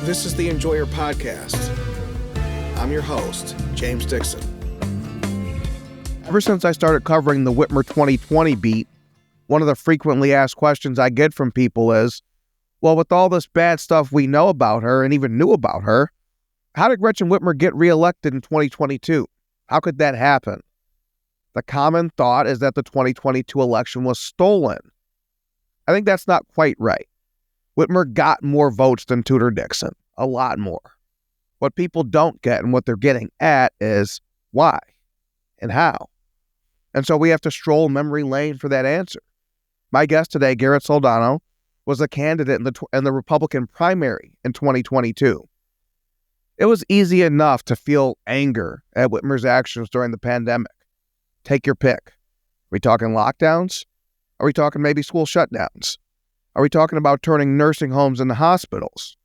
This is the Enjoyer Podcast. I'm your host, James Dixon. Ever since I started covering the Whitmer 2020 beat, one of the frequently asked questions I get from people is, well, with all this bad stuff we know about her and even knew about her, how did Gretchen Whitmer get reelected in 2022? How could that happen? The common thought is that the 2022 election was stolen. I think that's not quite right. Whitmer got more votes than Tudor Dixon, a lot more. What people don't get and what they're getting at is why and how. And so we have to stroll memory lane for that answer. My guest today, Garrett Soldano, was a candidate in the Republican primary in 2022. It was easy enough to feel anger at Whitmer's actions during the pandemic. Take your pick. Are we talking lockdowns? Are we talking maybe school shutdowns? Are we talking about turning nursing homes into hospitals?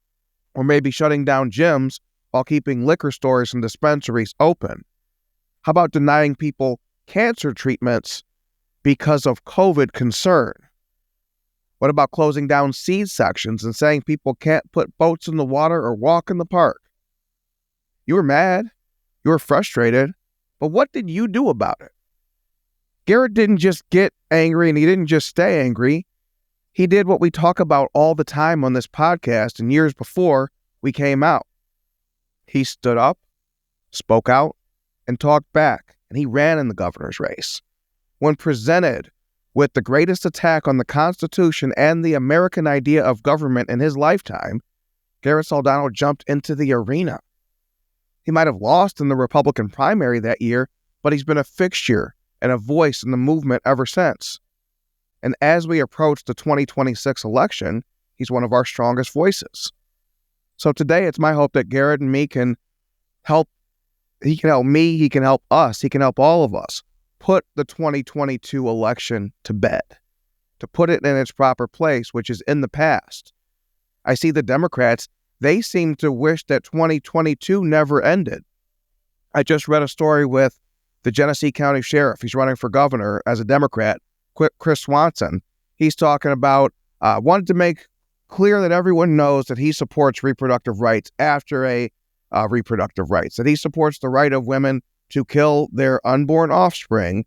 Or maybe shutting down gyms while keeping liquor stores and dispensaries open? How about denying people cancer treatments because of COVID concern? What about closing down seed sections and saying people can't put boats in the water or walk in the park? You were mad, you were frustrated, but what did you do about it? Garrett didn't just get angry and he didn't just stay angry. He did what we talk about all the time on this podcast and years before we came out. He stood up, spoke out, and talked back, and he ran in the governor's race. When presented with the greatest attack on the Constitution and the American idea of government in his lifetime, Garrett Soldano jumped into the arena. He might have lost in the Republican primary that year, but he's been a fixture and a voice in the movement ever since. And as we approach the 2026 election, he's one of our strongest voices. So today, it's my hope that Garrett and me can help. He can help me, he can help us, he can help all of us put the 2022 election to bed, to put it in its proper place, which is in the past. I see the Democrats, they seem to wish that 2022 never ended. I just read a story with the Genesee County Sheriff. He's running for governor as a Democrat, Chris Swanson. He's talking about, wanted to make clear that everyone knows that he supports reproductive rights after reproductive rights, that he supports the right of women to kill their unborn offspring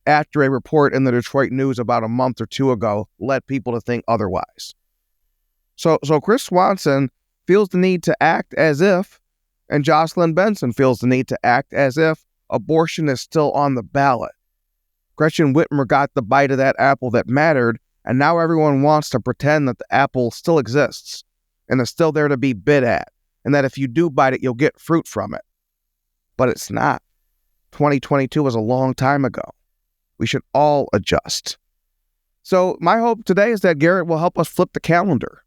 after a report in the Detroit News about a month or two ago led people to think otherwise. So Chris Swanson feels the need to act as if, and Jocelyn Benson feels the need to act as if abortion is still on the ballot. Gretchen Whitmer got the bite of that apple that mattered, and now everyone wants to pretend that the apple still exists and is still there to be bit at, and that if you do bite it, you'll get fruit from it. But it's not. 2022 was a long time ago. We should all adjust. So my hope today is that Garrett will help us flip the calendar.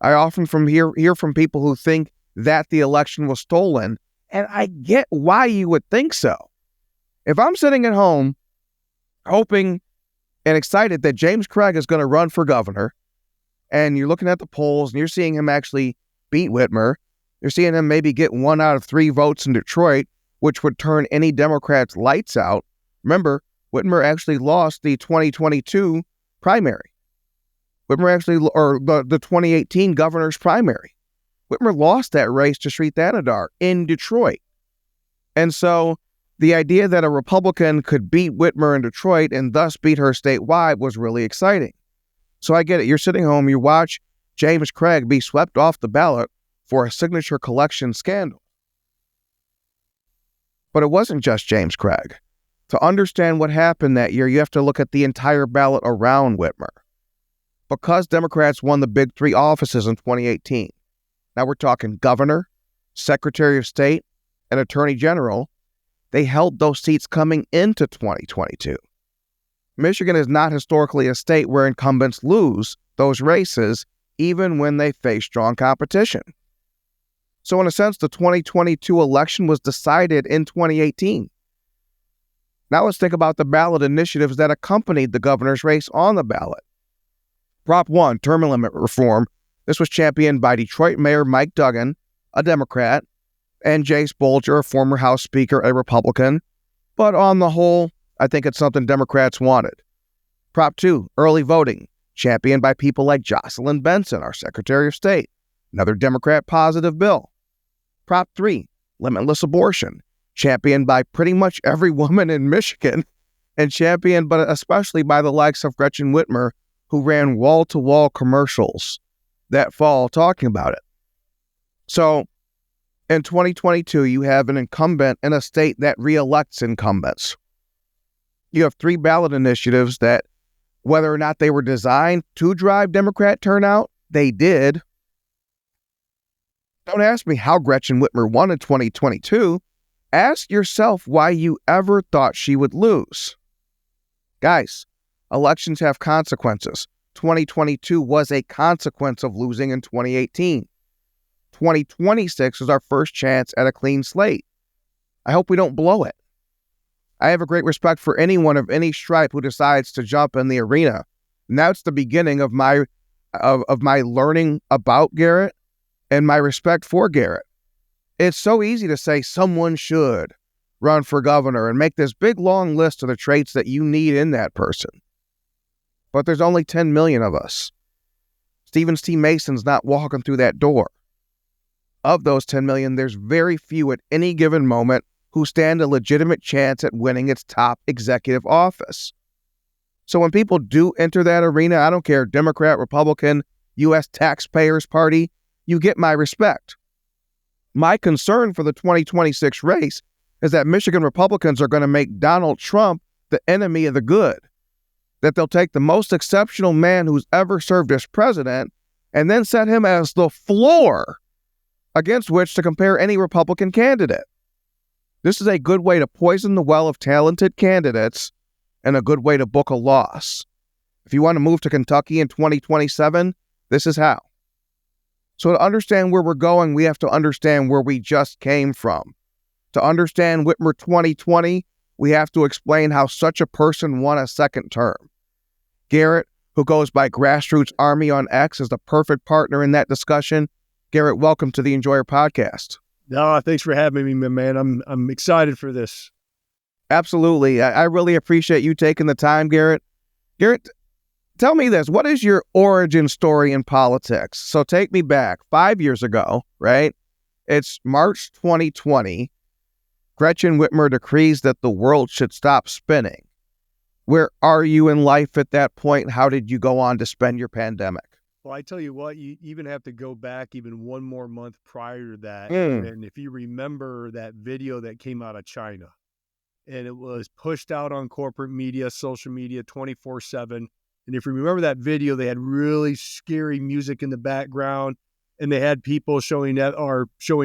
I often hear from people who think that the election was stolen, and I get why you would think so. If I'm sitting at home hoping and excited that James Craig is going to run for governor, and you're looking at the polls and you're seeing him actually beat Whitmer, you're seeing him maybe get 1 out of 3 votes in Detroit, which would turn any Democrats' lights out. Remember, Whitmer actually lost the 2022 primary. The 2018 governor's primary. Whitmer lost that race to Sri Thanadar in Detroit. And so the idea that a Republican could beat Whitmer in Detroit and thus beat her statewide was really exciting. So I get it. You're sitting home, you watch James Craig be swept off the ballot for a signature collection scandal. But it wasn't just James Craig. To understand what happened that year, you have to look at the entire ballot around Whitmer. Because Democrats won the big 3 offices in 2018, now we're talking governor, secretary of state, and attorney general, they held those seats coming into 2022. Michigan is not historically a state where incumbents lose those races, even when they face strong competition. So in a sense, the 2022 election was decided in 2018. Now let's think about the ballot initiatives that accompanied the governor's race on the ballot. Prop 1, term limit reform. This was championed by Detroit Mayor Mike Duggan, a Democrat, and Jace Bolger, a former House Speaker, a Republican. But on the whole, I think it's something Democrats wanted. Prop 2, early voting, championed by people like Jocelyn Benson, our Secretary of State. another Democrat-positive bill. Prop 3, limitless abortion, championed by pretty much every woman in Michigan, and championed but especially by the likes of Gretchen Whitmer, who ran wall-to-wall commercials that fall talking about it. So, in 2022, you have an incumbent in a state that reelects incumbents. You have 3 ballot initiatives that, whether or not they were designed to drive Democrat turnout, they did. Don't ask me how Gretchen Whitmer won in 2022. Ask yourself why you ever thought she would lose. Guys, elections have consequences. 2022 was a consequence of losing in 2018. 2026 is our first chance at a clean slate. I hope we don't blow it. I have a great respect for anyone of any stripe who decides to jump in the arena. And that's the beginning of my learning about Garrett and my respect for Garrett. It's so easy to say someone should run for governor and make this big long list of the traits that you need in that person. But there's only 10 million of us. Stevens T. Mason's not walking through that door. Of those 10 million, there's very few at any given moment who stand a legitimate chance at winning its top executive office. So when people do enter that arena, I don't care, Democrat, Republican, U.S. taxpayers party, you get my respect. My concern for the 2026 race is that Michigan Republicans are going to make Donald Trump the enemy of the good. That they'll take the most exceptional man who's ever served as president and then set him as the floor against which to compare any Republican candidate. This is a good way to poison the well of talented candidates and a good way to book a loss. If you want to move to Kentucky in 2027, this is how. So to understand where we're going, we have to understand where we just came from. To understand Whitmer 2020, we have to explain how such a person won a second term. Garrett, who goes by Grassroots Army on X, is the perfect partner in that discussion. Garrett, welcome to the Enjoyer Podcast. No, thanks for having me, my man. I'm excited for this. Absolutely. I really appreciate you taking the time, Garrett. Garrett, tell me this. What is your origin story in politics? So take me back 5 years ago, right? It's March 2020. Gretchen Whitmer decrees that the world should stop spinning. Where are you in life at that point? How did you go on to spend your pandemic? Well, I tell you what, you even have to go back even one more month prior to that. And if you remember that video that came out of China, and it was pushed out on corporate media, social media, 24/7. And if you remember that video, they had really scary music in the background, and they had people showing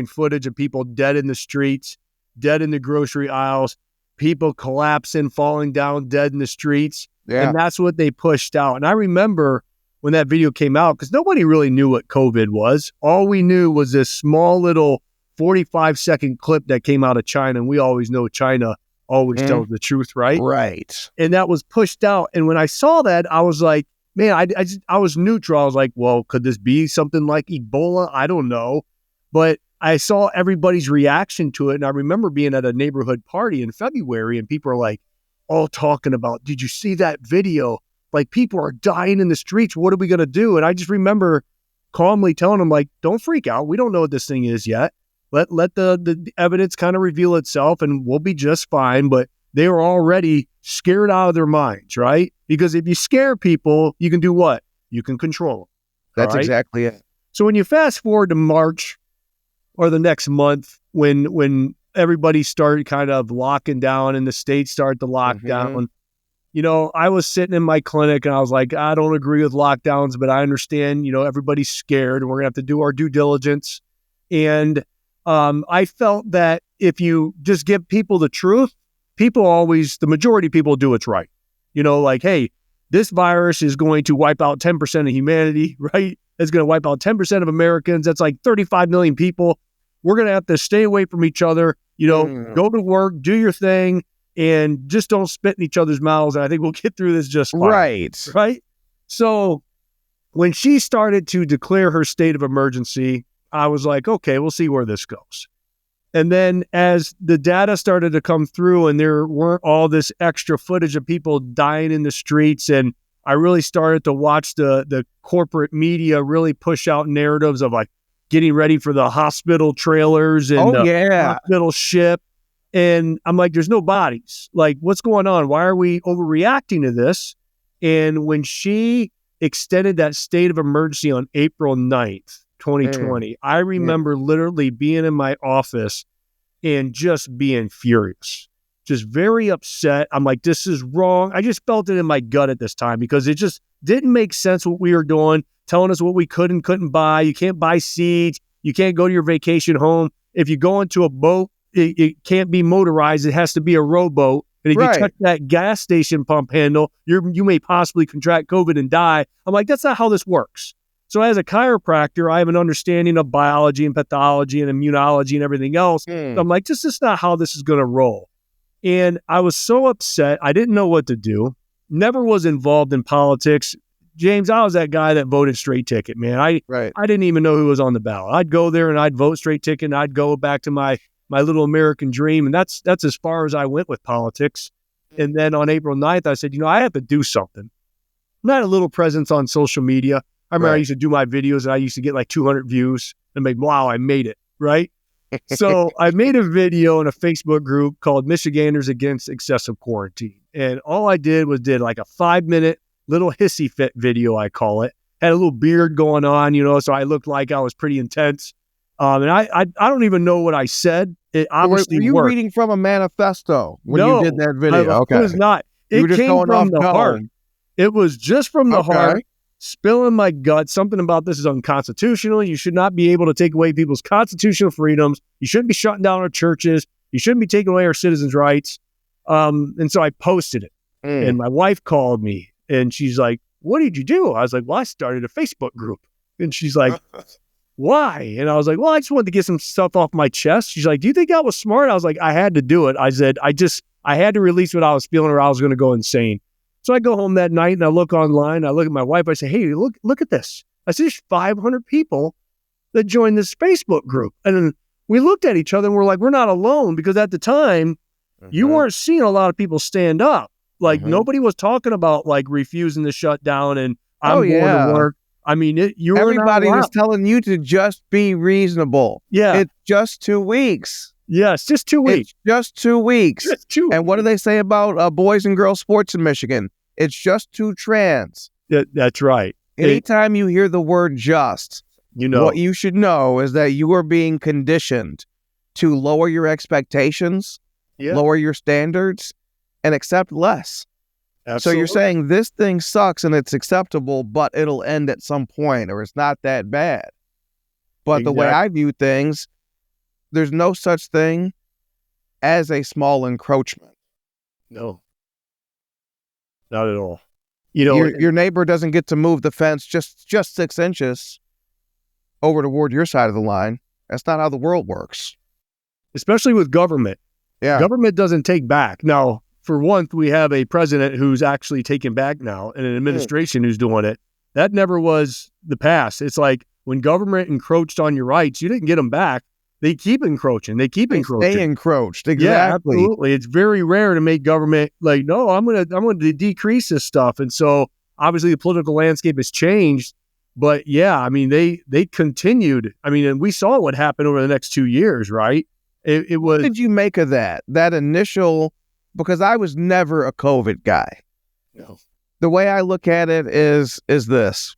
footage of people dead in the streets, dead in the grocery aisles, people collapsing, falling down, dead in the streets. Yeah. And that's what they pushed out. And I remember when that video came out, because nobody really knew what COVID was. All we knew was this small little 45-second clip that came out of China. And we always know China always tells the truth, right? Right. And that was pushed out. And when I saw that, I was like, man, I was neutral. I was like, well, could this be something like Ebola? I don't know. But I saw everybody's reaction to it. And I remember being at a neighborhood party in February, and people are like all talking about, did you see that video? Like, people are dying in the streets. What are we going to do? And I just remember calmly telling them, like, don't freak out. We don't know what this thing is yet. Let the evidence kind of reveal itself, and we'll be just fine. But they were already scared out of their minds, right? Because if you scare people, you can do what? You can control them. That's right? Exactly it. So when you fast forward to March or the next month, when everybody started kind of locking down and the states started to lock down, you know, I was sitting in my clinic and I was like, I don't agree with lockdowns, but I understand, you know, everybody's scared and we're going to have to do our due diligence. And I felt that if you just give people the truth, the majority of people do what's right. You know, like, hey, this virus is going to wipe out 10% of humanity, right? It's going to wipe out 10% of Americans. That's like 35 million people. We're going to have to stay away from each other, you know, go to work, do your thing, and just don't spit in each other's mouths. And I think we'll get through this just fine. Right. So when she started to declare her state of emergency, I was like, okay, we'll see where this goes. And then as the data started to come through and there weren't all this extra footage of people dying in the streets, and I really started to watch the corporate media really push out narratives of like, getting ready for the hospital trailers and hospital ship. And I'm like, there's no bodies. Like, what's going on? Why are we overreacting to this? And when she extended that state of emergency on April 9th, 2020, I remember literally being in my office and just being furious, just very upset. I'm like, this is wrong. I just felt it in my gut at this time because it just didn't make sense what we were doing, telling us what we could and couldn't buy. You can't buy seeds. You can't go to your vacation home. If you go into a boat, it can't be motorized. It has to be a rowboat. And if you touch that gas station pump handle, you may possibly contract COVID and die. I'm like, that's not how this works. So as a chiropractor, I have an understanding of biology and pathology and immunology and everything else. So I'm like, this is not how this is going to roll. And I was so upset. I didn't know what to do. Never was involved in politics. James, I was that guy that voted straight ticket, man. I didn't even know who was on the ballot. I'd go there and I'd vote straight ticket and I'd go back to my little American dream. And that's as far as I went with politics. And then on April 9th, I said, I have to do something. Not a little presence on social media. I remember I used to do my videos and I used to get like 200 views and like, wow, I made it, right? So I made a video in a Facebook group called Michiganders Against Excessive Quarantine. And all I did like a 5-minute little hissy fit video, I call it. Had a little beard going on, so I looked like I was pretty intense. And I don't even know what I said. It obviously Were you worked. reading from a manifesto when you did that video? It was not. It came from the heart. It was just from the heart, spilling my guts. Something about this is unconstitutional. You should not be able to take away people's constitutional freedoms. You shouldn't be shutting down our churches. You shouldn't be taking away our citizens' rights. And so I posted it. And my wife called me and she's like, what did you do? I was like, well, I started a Facebook group. And she's like, why? And I was like, well, I just wanted to get some stuff off my chest. She's like, do you think that was smart? I was like, I had to do it. I said, I had to release what I was feeling or I was going to go insane. So I go home that night and I look online. I look at my wife. I say, hey, look at this. I see there's 500 people that joined this Facebook group. And then we looked at each other and we're like, we're not alone, because at the time you weren't seeing a lot of people stand up. Like nobody was talking about like refusing to shut down and I'm going to work. I mean, everybody was telling you to just be reasonable. Yeah. It's just 2 weeks. Yes, just 2 weeks. It's just 2 weeks. And what do they say about boys and girls sports in Michigan? It's just too trans. That's right. Anytime you hear the word just, what you should know is that you are being conditioned to lower your expectations, lower your standards, and accept less. Absolutely. So you're saying this thing sucks and it's acceptable, but it'll end at some point, or it's not that bad. But the way I view things, there's no such thing as a small encroachment. No, not at all. Your neighbor doesn't get to move the fence just 6 inches over toward your side of the line. That's not how the world works. Especially with government. Yeah. Government doesn't take back. Now, for one, we have a president who's actually taking back now and an administration who's doing it. That never was the past. It's like when government encroached on your rights, you didn't get them back. They keep encroaching. They stay encroached. Exactly. Yeah, absolutely. It's very rare to make government like, no, I'm going to decrease this stuff. And so obviously the political landscape has changed, but yeah, I mean, they continued. I mean, and we saw what happened over the next 2 years, right? It was. What did you make of that initial, because I was never a COVID guy. No. The way I look at it is this.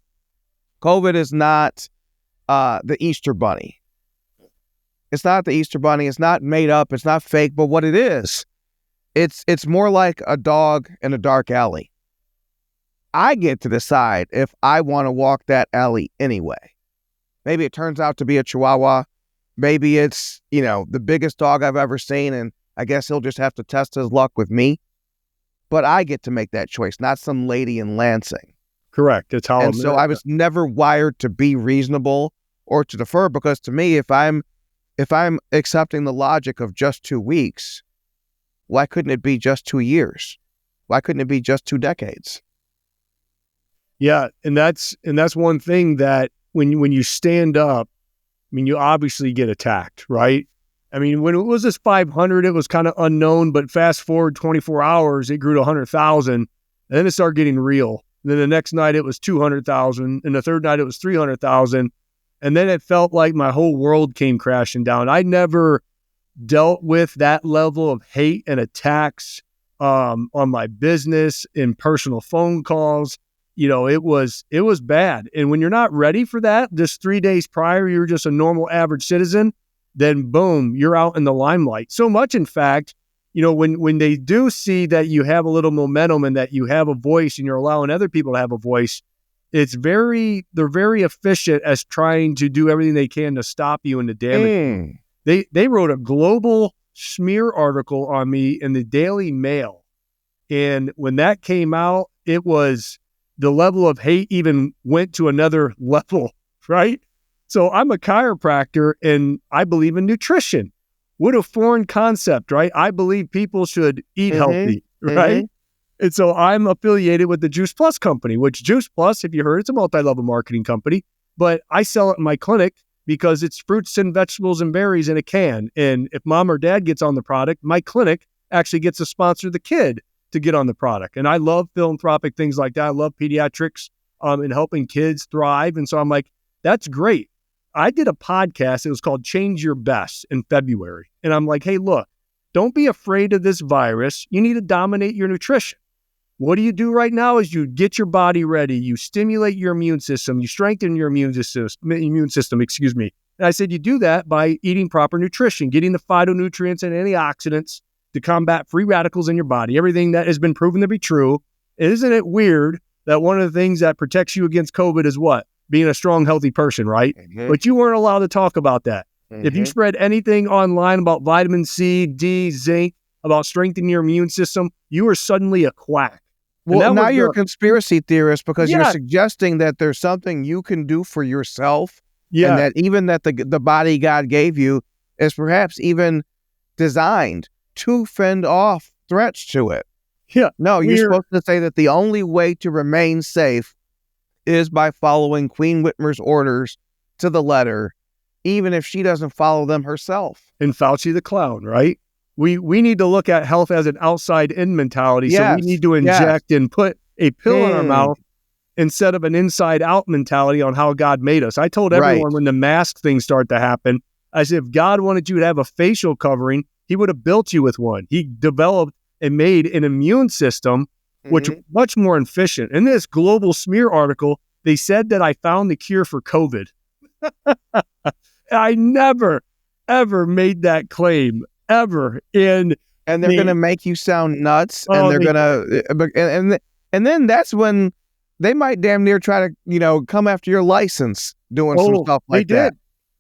COVID is not the Easter Bunny. It's not the Easter Bunny. It's not made up. It's not fake. But what it is, it's more like a dog in a dark alley. I get to decide if I want to walk that alley anyway. Maybe it turns out to be a Chihuahua. Maybe it's, the biggest dog I've ever seen, and I guess he'll just have to test his luck with me. But I get to make that choice, not some lady in Lansing. Correct. That's how. And so I was never wired to be reasonable or to defer, because to me, if I'm accepting the logic of just 2 weeks, why couldn't it be just 2 years? Why couldn't it be just 2 decades? Yeah, and that's one thing that when you stand up, I mean, you obviously get attacked, right? I mean, when it was this 500, it was kind of unknown, but fast forward 24 hours, it grew to 100,000, and then it started getting real. And then the next night it was 200,000, and the third night it was 300,000. And then it felt like my whole world came crashing down. I never dealt with that level of hate and attacks on my business, in personal phone calls. It was bad. And when you're not ready for that, just 3 days prior, you're just a normal average citizen, then boom, you're out in the limelight. So much, in fact, when they do see that you have a little momentum and that you have a voice and you're allowing other people to have a voice, they're very efficient as trying to do everything they can to stop you and to damage you. They wrote a global smear article on me in the Daily Mail. And when that came out, it was the level of hate even went to another level, right? So I'm a chiropractor and I believe in nutrition. What a foreign concept, right? I believe people should eat healthy, right? And so I'm affiliated with the Juice Plus company, which Juice Plus, if you heard, it's a multi-level marketing company, but I sell it in my clinic because it's fruits and vegetables and berries in a can. And if mom or dad gets on the product, my clinic actually gets to sponsor the kid to get on the product. And I love philanthropic things like that. I love pediatrics and helping kids thrive. And so I'm like, that's great. I did a podcast. It was called Change Your Best in February. And I'm like, hey, look, don't be afraid of this virus. You need to dominate your nutrition. What do you do right now is you get your body ready. You stimulate your immune system. You strengthen your immune system. And I said, you do that by eating proper nutrition, getting the phytonutrients and antioxidants to combat free radicals in your body, everything that has been proven to be true. Isn't it weird that one of the things that protects you against COVID is what? Being a strong, healthy person, right? But you weren't allowed to talk about that. If you spread anything online about vitamin C, D, zinc, about strengthening your immune system, you are suddenly a quack. Well, now you're a conspiracy theorist because you're suggesting that there's something you can do for yourself, and that even that the body God gave you is perhaps even designed to fend off threats to it. Yeah. No, you're supposed to say that the only way to remain safe is by following Queen Whitmer's orders to the letter, even if she doesn't follow them herself. And Fauci the clown, right? We need to look at health as an outside-in mentality. Yes. So we need to inject and put a pill in our mouth instead of an inside-out mentality on how God made us. I told everyone when the mask thing started to happen, I said, if God wanted you to have a facial covering, he would have built you with one. He developed and made an immune system, which is much more efficient. In this global smear article, they said that I found the cure for COVID. I never, ever made that claim, ever. And they're going to make you sound nuts, and they're going to, and then that's when they might damn near try to, come after your license doing some stuff like that.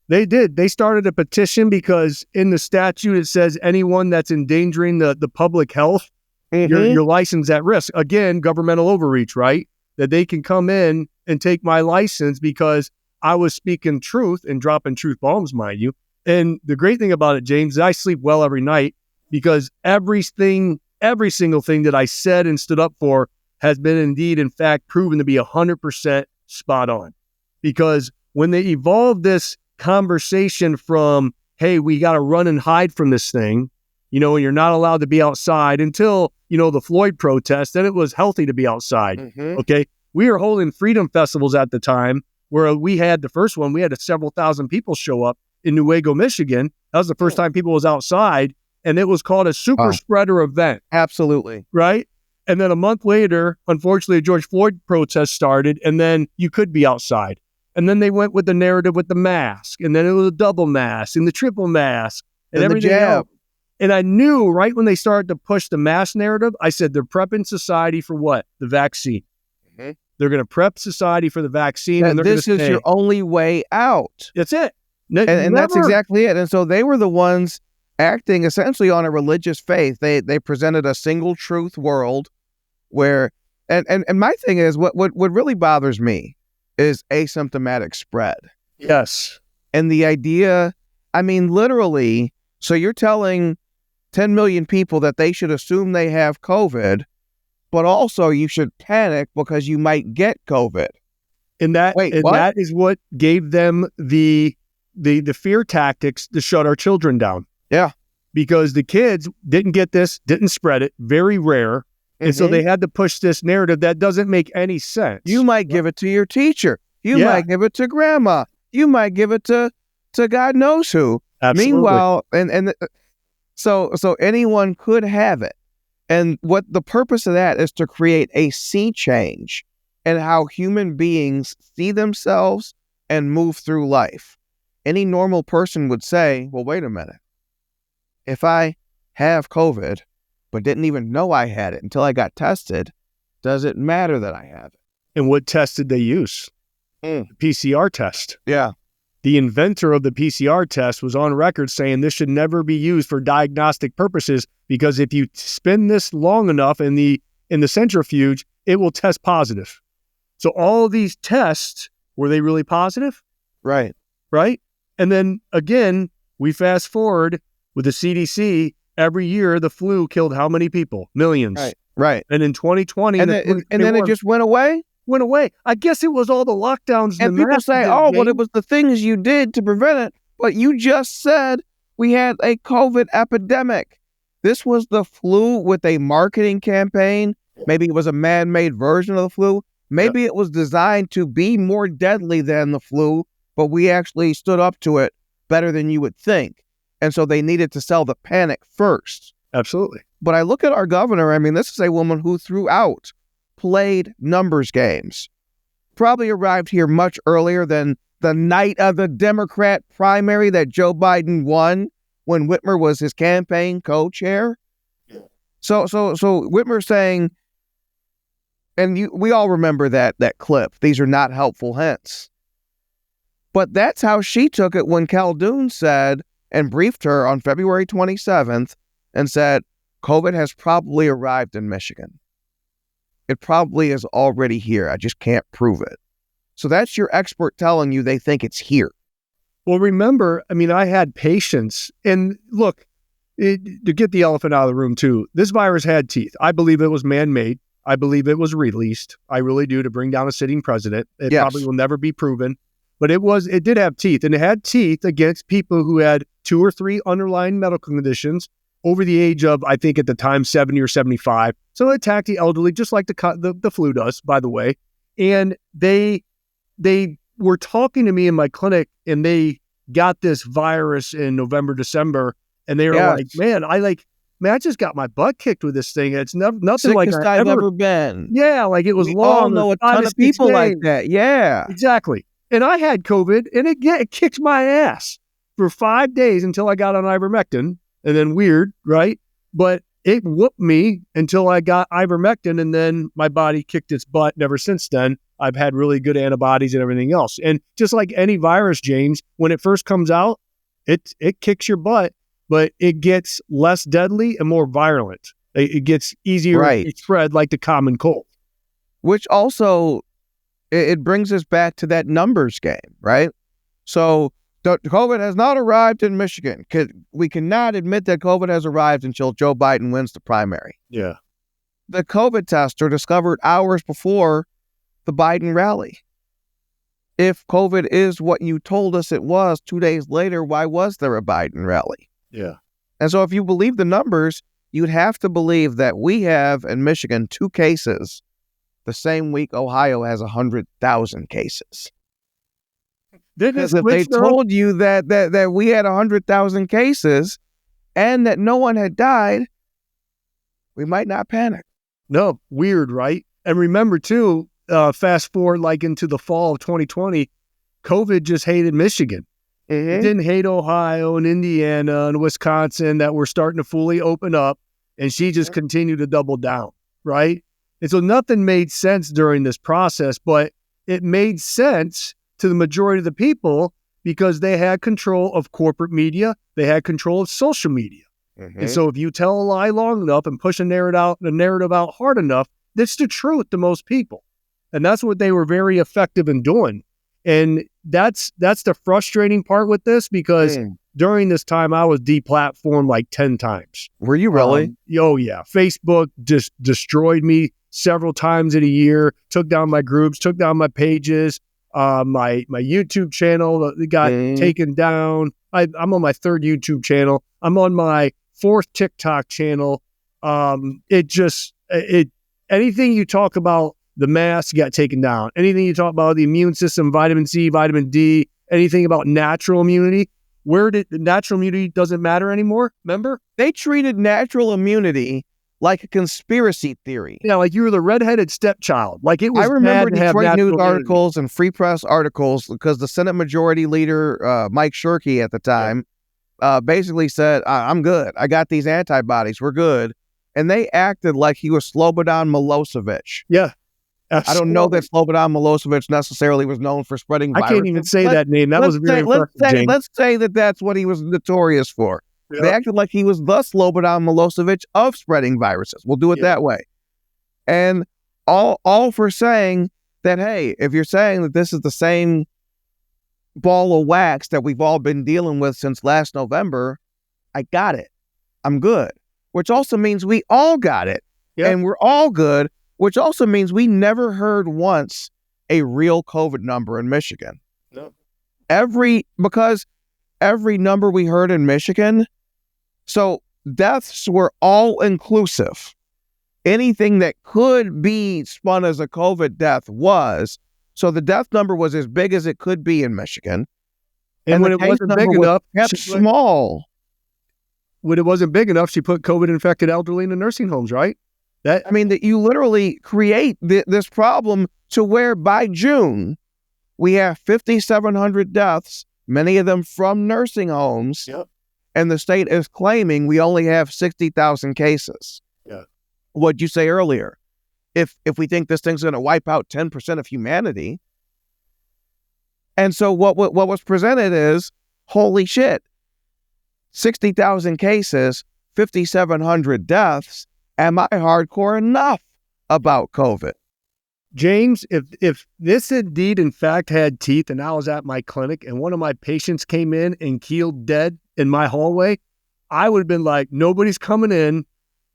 They did. They started a petition because in the statute, it says anyone that's endangering the public health, your license at risk. Again, governmental overreach, right? That they can come in and take my license because I was speaking truth and dropping truth bombs, mind you. And the great thing about it, James, is I sleep well every night because every single thing that I said and stood up for has been indeed, in fact, proven to be 100% spot on. Because when they evolved this conversation from, hey, we got to run and hide from this thing, and you're not allowed to be outside until, the Floyd protest, then it was healthy to be outside. Okay. We were holding freedom festivals at the time where we had the first one, we had several thousand people show up in Newaygo, Michigan. That was the first time people was outside, and it was called a super spreader event. Absolutely. Right. And then a month later, unfortunately, a George Floyd protest started, and then you could be outside. And then they went with the narrative with the mask, and then it was a double mask and the triple mask and everything else. And I knew right when they started to push the mask narrative, I said, they're prepping society for what? The vaccine. They're going to prep society for the vaccine. And this is your only way out. That's it. And that's exactly it. And so they were the ones acting essentially on a religious faith. They presented a single truth world where, and my thing is, what really bothers me is asymptomatic spread. Yes. And the idea, literally, so you're telling 10 million people that they should assume they have COVID, but also you should panic because you might get COVID. And that is what gave them the fear tactics to shut our children down. Yeah. Because the kids didn't get this, didn't spread it, very rare. And so they had to push this narrative that doesn't make any sense. You might give it to your teacher. You might give it to grandma. you might give it to God knows who. Absolutely. Meanwhile, so anyone could have it. And what the purpose of that is to create a sea change in how human beings see themselves and move through life. Any normal person would say, well, wait a minute. If I have COVID, but didn't even know I had it until I got tested, does it matter that I have it? And what test did they use? The PCR test. Yeah. The inventor of the PCR test was on record saying this should never be used for diagnostic purposes because if you spin this long enough in the centrifuge, it will test positive. So all of these tests, were they really positive? Right. Right? And then again, we fast forward with the CDC, every year the flu killed how many people? Millions. Right. And in 2020, and then it just went away? Went away. I guess it was all the lockdowns. And people say, well, it was the things you did to prevent it. But you just said we had a COVID epidemic. This was the flu with a marketing campaign. Maybe it was a man-made version of the flu. Maybe it was designed to be more deadly than the flu, but we actually stood up to it better than you would think. And so they needed to sell the panic first. Absolutely. But I look at our governor. I mean, this is a woman who throughout played numbers games. Probably arrived here much earlier than the night of the Democrat primary that Joe Biden won when Whitmer was his campaign co-chair. So Whitmer saying, and we all remember that clip, these are not helpful hints. But that's how she took it when Calhoun said and briefed her on February 27th and said, COVID has probably arrived in Michigan. It probably is already here. I just can't prove it. So that's your expert telling you they think it's here. Well, remember, I mean, I had patients, and look, to get the elephant out of the room too, this virus had teeth. I believe it was man-made. I believe it was released. I really do, to bring down a sitting president. It probably will never be proven, but it did have teeth, and it had teeth against people who had 2 or 3 underlying medical conditions over the age of, I think at the time, 70 or 75. So it attacked the elderly, just like the flu does, by the way. And they were talking to me in my clinic, and they got this virus in November, December, and they were like, man, I just got my butt kicked with this thing. It's nothing like I've ever been. Yeah, like it was we long. All know a ton of people like that. Yeah, exactly. And I had COVID, and it kicked my ass for 5 days until I got on ivermectin, and then weird, right? But it whooped me until I got ivermectin, and then my body kicked its butt. And ever since then, I've had really good antibodies and everything else. And just like any virus, James, when it first comes out, it kicks your butt, but it gets less deadly and more virulent. It gets easier to spread like the common cold. Which also, it brings us back to that numbers game, right? So COVID has not arrived in Michigan. We cannot admit that COVID has arrived until Joe Biden wins the primary. Yeah. The COVID tester discovered hours before the Biden rally. If COVID is what you told us it was 2 days later, why was there a Biden rally? Yeah. And so if you believe the numbers, you'd have to believe that we have in Michigan 2 cases the same week Ohio has 100,000 cases. Because if they told you that we had 100,000 cases and that no one had died, we might not panic. No, weird, right? And remember too, fast forward like into the fall of 2020, COVID just hated Michigan. Mm-hmm. It didn't hate Ohio and Indiana and Wisconsin that were starting to fully open up, and she just continued to double down, right? And so nothing made sense during this process, but it made sense to the majority of the people because they had control of corporate media. They had control of social media. Mm-hmm. And so if you tell a lie long enough and push a narrative out hard enough, that's the truth to most people. And that's what they were very effective in doing. And that's the frustrating part with this, because during this time I was deplatformed like 10 times. Were you really? Oh yeah. Facebook just destroyed me several times in a year, took down my groups, took down my pages. My YouTube channel got taken down. I'm on my 3rd YouTube channel. I'm on my 4th TikTok channel. Anything you talk about the mask got taken down. Anything you talk about the immune system, vitamin C, vitamin D, anything about natural immunity. Where did natural immunity doesn't matter anymore? Remember? They treated natural immunity like a conspiracy theory. Yeah, like you were the redheaded stepchild. Like it was I remember bad to have Detroit natural News immunity. articles and Free Press articles because the Senate Majority Leader, Mike Shirkey at the time, basically said, I'm good. I got these antibodies. We're good. And they acted like he was Slobodan Milosevic. Yeah. I don't know that Slobodan Milosevic necessarily was known for spreading viruses. I can't even say that name. That was very impressive, James. Let's say that that's what he was notorious for. Yep. They acted like he was the Slobodan Milosevic of spreading viruses. We'll do it that way. And all for saying that, hey, if you're saying that this is the same ball of wax that we've all been dealing with since last November, I got it. I'm good. Which also means we all got it. Yep. And we're all good, which also means we never heard once a real COVID number in Michigan. No. Because every number we heard in Michigan, so deaths were all inclusive. Anything that could be spun as a COVID death was. So the death number was as big as it could be in Michigan. And when it wasn't big enough, kept small. When it wasn't big enough, she put COVID-infected elderly in the nursing homes, right? That you literally create this problem to where by June, we have 5,700 deaths, many of them from nursing homes. Yep. And the state is claiming we only have 60,000 cases. Yeah. What'd you say earlier? If we think this thing's going to wipe out 10% of humanity. And so what was presented is, holy shit, 60,000 cases, 5,700 deaths. Am I hardcore enough about COVID? James, if this indeed in fact had teeth and I was at my clinic and one of my patients came in and keeled dead in my hallway, I would have been like, nobody's coming in.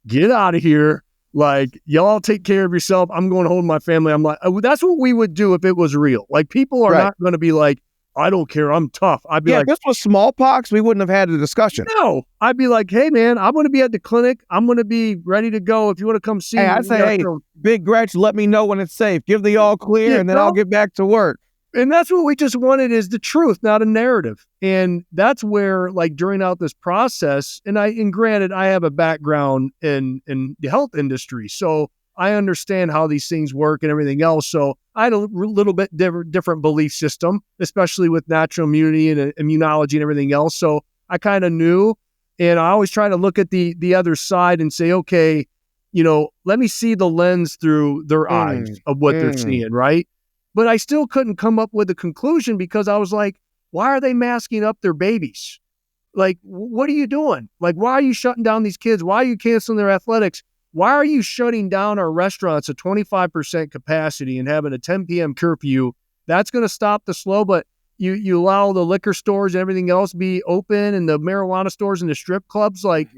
Get out of here. Like, y'all take care of yourself. I'm going home to my family. I'm like, that's what we would do if it was real. Like, people are not going to be like, I don't care. I'm tough. I'd be like, if this was smallpox, we wouldn't have had a discussion. No, I'd be like, hey, man, I'm going to be at the clinic. I'm going to be ready to go. If you want to come see me. I'd say, hey, Big Gretchen, let me know when it's safe. Give the all clear, and then I'll get back to work. And that's what we just wanted is the truth, not a narrative. And that's where, like, during out this process, and granted, I have a background in the health industry, so I understand how these things work and everything else. So I had a little bit different belief system, especially with natural immunity and immunology and everything else. So I kind of knew, and I always try to look at the other side and say, okay, let me see the lens through their eyes of what they're seeing, right? But I still couldn't come up with a conclusion because I was like, why are they masking up their babies? Like, what are you doing? Like, why are you shutting down these kids? Why are you canceling their athletics? Why are you shutting down our restaurants at 25% capacity and having a 10 p.m. curfew? That's going to stop the flow, but you allow the liquor stores and everything else be open and the marijuana stores and the strip clubs. Like,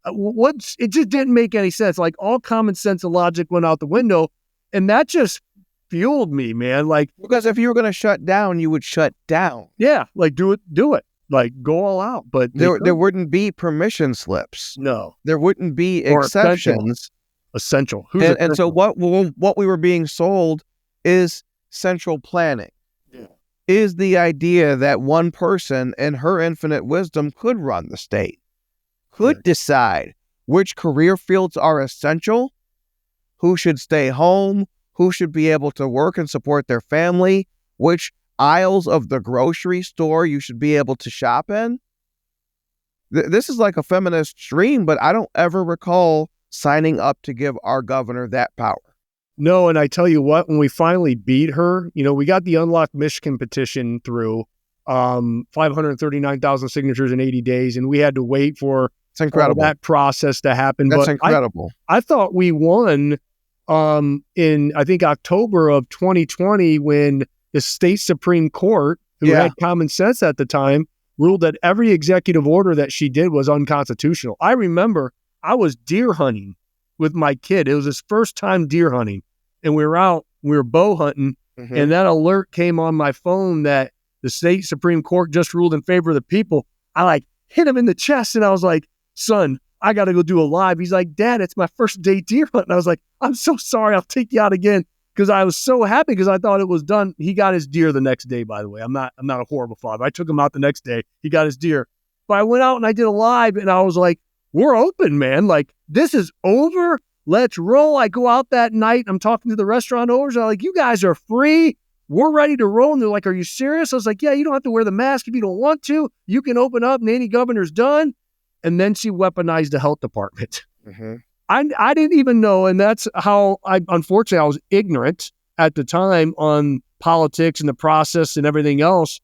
it just didn't make any sense. Like, all common sense and logic went out the window, and that just fueled me, man. Like, because if you were going to shut down, you would shut down. Yeah, like do it. Like, go all out. But there wouldn't be permission slips. No. There wouldn't be exceptions. Essential. And so what we were being sold is central planning. Yeah. Is the idea that one person in her infinite wisdom could run the state, could decide which career fields are essential, who should stay home, who should be able to work and support their family, which aisles of the grocery store you should be able to shop in. This is like a feminist dream, but I don't ever recall signing up to give our governor that power. No, and I tell you what, when we finally beat her, we got the Unlock Michigan petition through, 539,000 signatures in 80 days, and we had to wait for that process to happen. That's incredible. I thought we won in, I think, October of 2020 when the state Supreme Court, who had common sense at the time, ruled that every executive order that she did was unconstitutional. I remember I was deer hunting with my kid. It was his first time deer hunting. And we were bow hunting. Mm-hmm. And that alert came on my phone that the state Supreme Court just ruled in favor of the people. I hit him in the chest and I was like, son, I got to go do a live. He's like, Dad, it's my first day deer hunting. I was like, I'm so sorry. I'll take you out again. because I was so happy because I thought it was done. He got his deer the next day, by the way. I'm not a horrible father. I took him out the next day. He got his deer. But I went out and I did a live and I was like, we're open, man. Like, this is over. Let's roll. I go out that night. I'm talking to the restaurant owners. I'm like, you guys are free. We're ready to roll. And they're like, are you serious? I was like, yeah, you don't have to wear the mask if you don't want to. You can open up. Nanny Governor's done. And then she weaponized the health department. Mm-hmm. I didn't even know. And that's how unfortunately, I was ignorant at the time on politics and the process and everything else.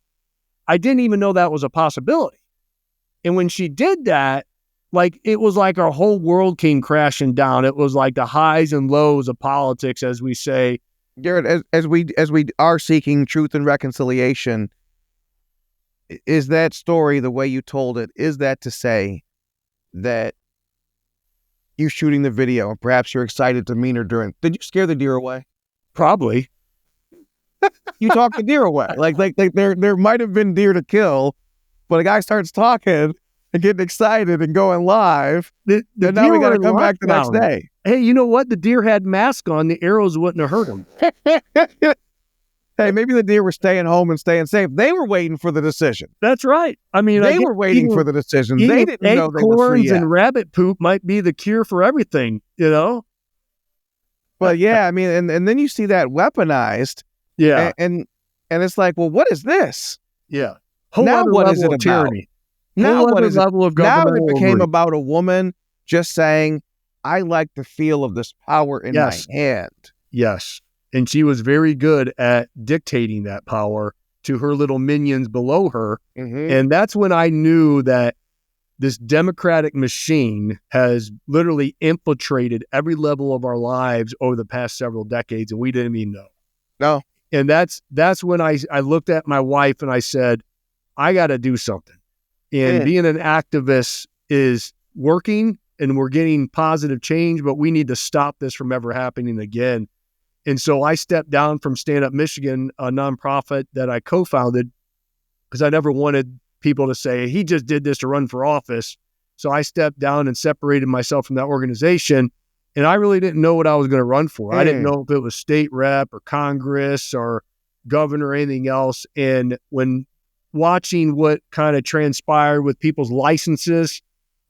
I didn't even know that was a possibility. And when she did that, like, it was like our whole world came crashing down. It was like the highs and lows of politics, as we say. Garrett, as we are seeking truth and reconciliation, is that story, the way you told it, is that to say that you shooting the video and perhaps you're excited to meet her during, did you scare the deer away? Probably. You talked the deer away. Like there might have been deer to kill, but a guy starts talking and getting excited and going live. Then now we got to come back the next day. Hey, you know what? The deer had mask on. The arrows wouldn't have hurt him. Hey, maybe the deer were staying home and staying safe. They were waiting for the decision. That's right. I mean, they were waiting for the decision. They didn't know they were free yet. And rabbit poop might be the cure for everything, you know? But yeah, I mean, and then you see that weaponized. Yeah. And it's like, well, what is this? Yeah. Now what is it about? Tyranny. Now what is it? Now it became over. about a woman just saying, I like the feel of this power in my hand. Yes. And she was very good at dictating that power to her little minions below her. Mm-hmm. And that's when I knew that this democratic machine has literally infiltrated every level of our lives over the past several decades, and we didn't even know. No. And that's when I looked at my wife and I said, I got to do something. And being an activist is working and we're getting positive change, but we need to stop this from ever happening again. And so I stepped down from Stand Up Michigan, a nonprofit that I co-founded, because I never wanted people to say, he just did this to run for office. So I stepped down and separated myself from that organization. And I really didn't know what I was going to run for. I didn't know if it was state rep or Congress or governor or anything else. And when watching what kind of transpired with people's licenses,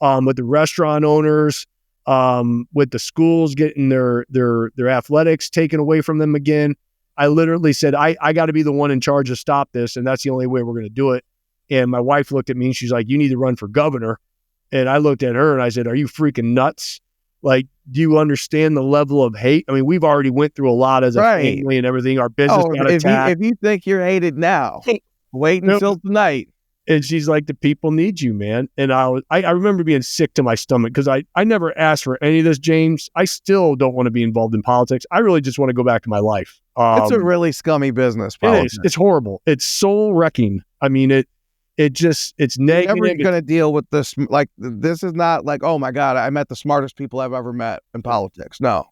with the restaurant owners, with the schools getting their athletics taken away from them again, I literally said, I got to be the one in charge to stop this. And that's the only way we're going to do it. And my wife looked at me and she's like, you need to run for governor. And I looked at her and I said, are you freaking nuts? Like, do you understand the level of hate? I mean, we've already went through a lot as a family and everything. Our business got attacked. If you think you're hated now, wait until tonight. And she's like, the people need you, man. And I remember being sick to my stomach because I never asked for any of this, James. I still don't want to be involved in politics. I really just want to go back to my life. It's a really scummy business. Politics. It is. It's horrible. It's soul wrecking. I mean, it's negative. You're never going to deal with this. Like, this is not like, oh my God, I met the smartest people I've ever met in politics. No,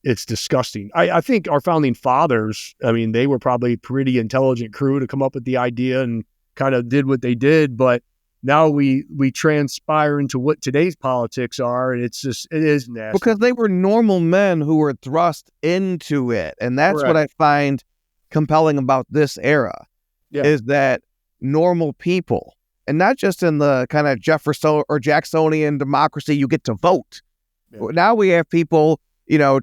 it's disgusting. I think our founding fathers, I mean, they were probably a pretty intelligent crew to come up with the idea and kind of did what they did. But now we transpire into what today's politics are. And it is nasty. Because they were normal men who were thrust into it. And that's Correct. What I find compelling about this era is that normal people, and not just in the kind of Jefferson or Jacksonian democracy, you get to vote. Yeah. Now we have people,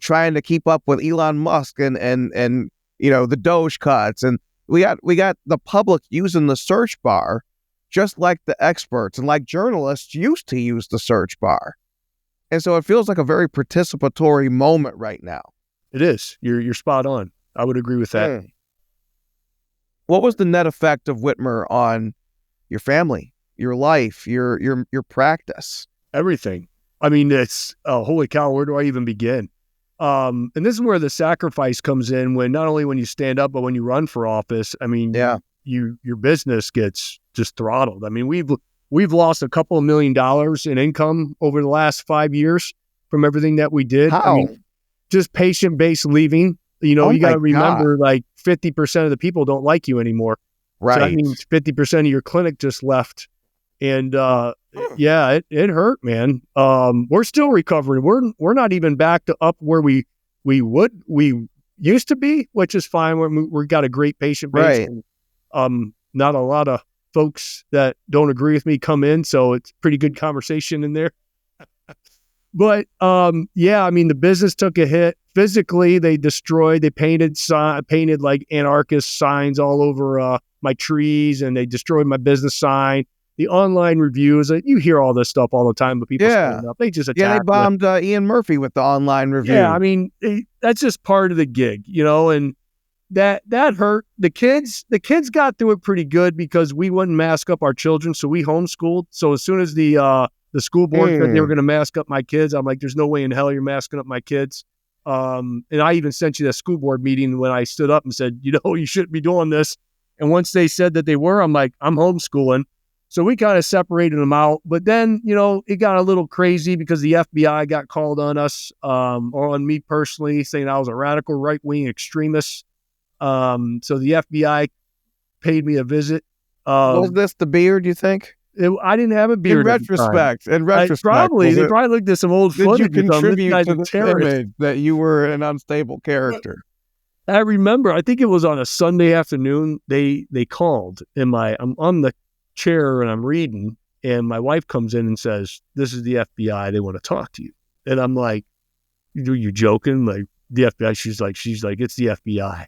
trying to keep up with Elon Musk and the Doge cuts, and we got the public using the search bar just like the experts and like journalists used to use the search bar. And so it feels like a very participatory moment right now. It is. You're spot on. I would agree with that. What was the net effect of Whitmer on your family, your life, your practice? Everything. I mean, it's holy cow. Where do I even begin? And this is where the sacrifice comes in. When not only when you stand up, but when you run for office. I mean, your business gets just throttled. I mean, we've lost a couple of $1 million in income over the last 5 years from everything that we did. How? I mean, just patient-based leaving. You got to remember, like 50% of the people don't like you anymore. Right. So that means 50% of your clinic just left. And it hurt, man. We're still recovering. We're not even back to up where we used to be, which is fine. We've got a great patient base. Right. And, not a lot of folks that don't agree with me come in, so it's pretty good conversation in there. But yeah, I mean, the business took a hit. Physically, they painted like anarchist signs all over my trees, and they destroyed my business sign. The online reviews, you hear all this stuff all the time, but people stand up. They just attack. Yeah, they bombed Ian Murphy with the online review. Yeah, I mean, that's just part of the gig, and that hurt. The kids got through it pretty good because we wouldn't mask up our children, so we homeschooled. So as soon as the school board said they were going to mask up my kids, I'm like, there's no way in hell you're masking up my kids. And I even sent you that school board meeting when I stood up and said, you shouldn't be doing this. And once they said that they were, I'm like, I'm homeschooling. So we kind of separated them out. But then, it got a little crazy because the FBI got called on us, or on me personally, saying I was a radical right-wing extremist. So the FBI paid me a visit. Was this the beard, you think? I didn't have a beard. In retrospect, they probably looked at some old footage. Did you contribute to the image that you were an unstable character? I remember, I think it was on a Sunday afternoon. They called, and I'm on the chair and I'm reading, and my wife comes in and says, "This is the FBI. They want to talk to you." And I'm like, "Are you joking?" Like, the FBI? She's like, "It's the FBI."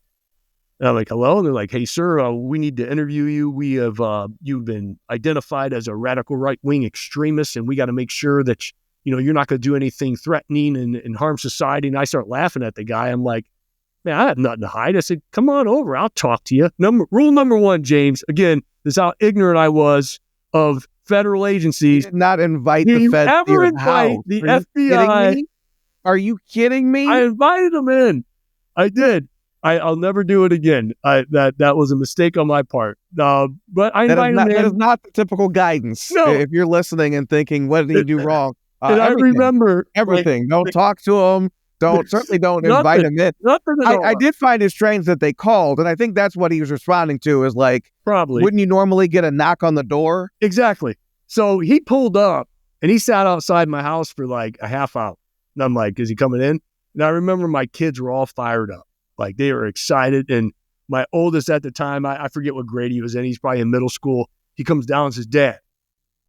And I'm like, "Hello?" And they're like, "Hey, sir, we need to interview you. We have, you've been identified as a radical right-wing extremist, and we got to make sure that, you're not going to do anything threatening and harm society." And I start laughing at the guy. I'm like, "Man, I have nothing to hide." I said, "Come on over. I'll talk to you." Rule number one, James, again, this is how ignorant I was of federal agencies. You did not invite the feds to your house. The FBI? Are you kidding me? I invited them in. I did. I'll never do it again. That was a mistake on my part. But I invited them in. That is not the typical guidance. No. If you're listening and thinking, what did he do wrong? And I remember everything. Don't talk to him. Certainly don't invite him in. I did find it strange that they called, and I think that's what he was responding to is like, probably, wouldn't you normally get a knock on the door? Exactly. So he pulled up, and he sat outside my house for like a half hour. And I'm like, is he coming in? And I remember my kids were all fired up. Like, they were excited. And my oldest at the time, I forget what grade he was in. He's probably in middle school. He comes down and says, "Dad,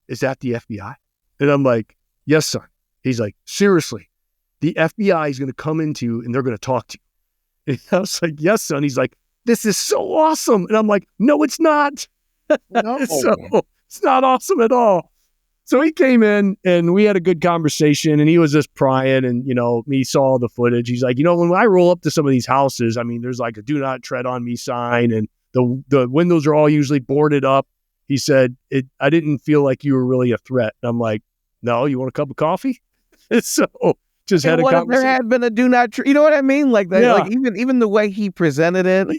is that the FBI?" And I'm like, "Yes, son." He's like, "Seriously, the FBI is going to come into you and they're going to talk to you." And I was like, "Yes, son." He's like, "This is so awesome." And I'm like, "No, it's not." No. So it's not awesome at all. So he came in and we had a good conversation, and he was just prying, and, he saw the footage. He's like, "When I roll up to some of these houses, I mean, there's like a "Do not tread on me" sign, and the windows are all usually boarded up." He said, "I didn't feel like you were really a threat." And I'm like, "No, you want a cup of coffee?" So just had a conversation. If there had been a "Do not," you know what I mean? Like that, like even the way he presented it,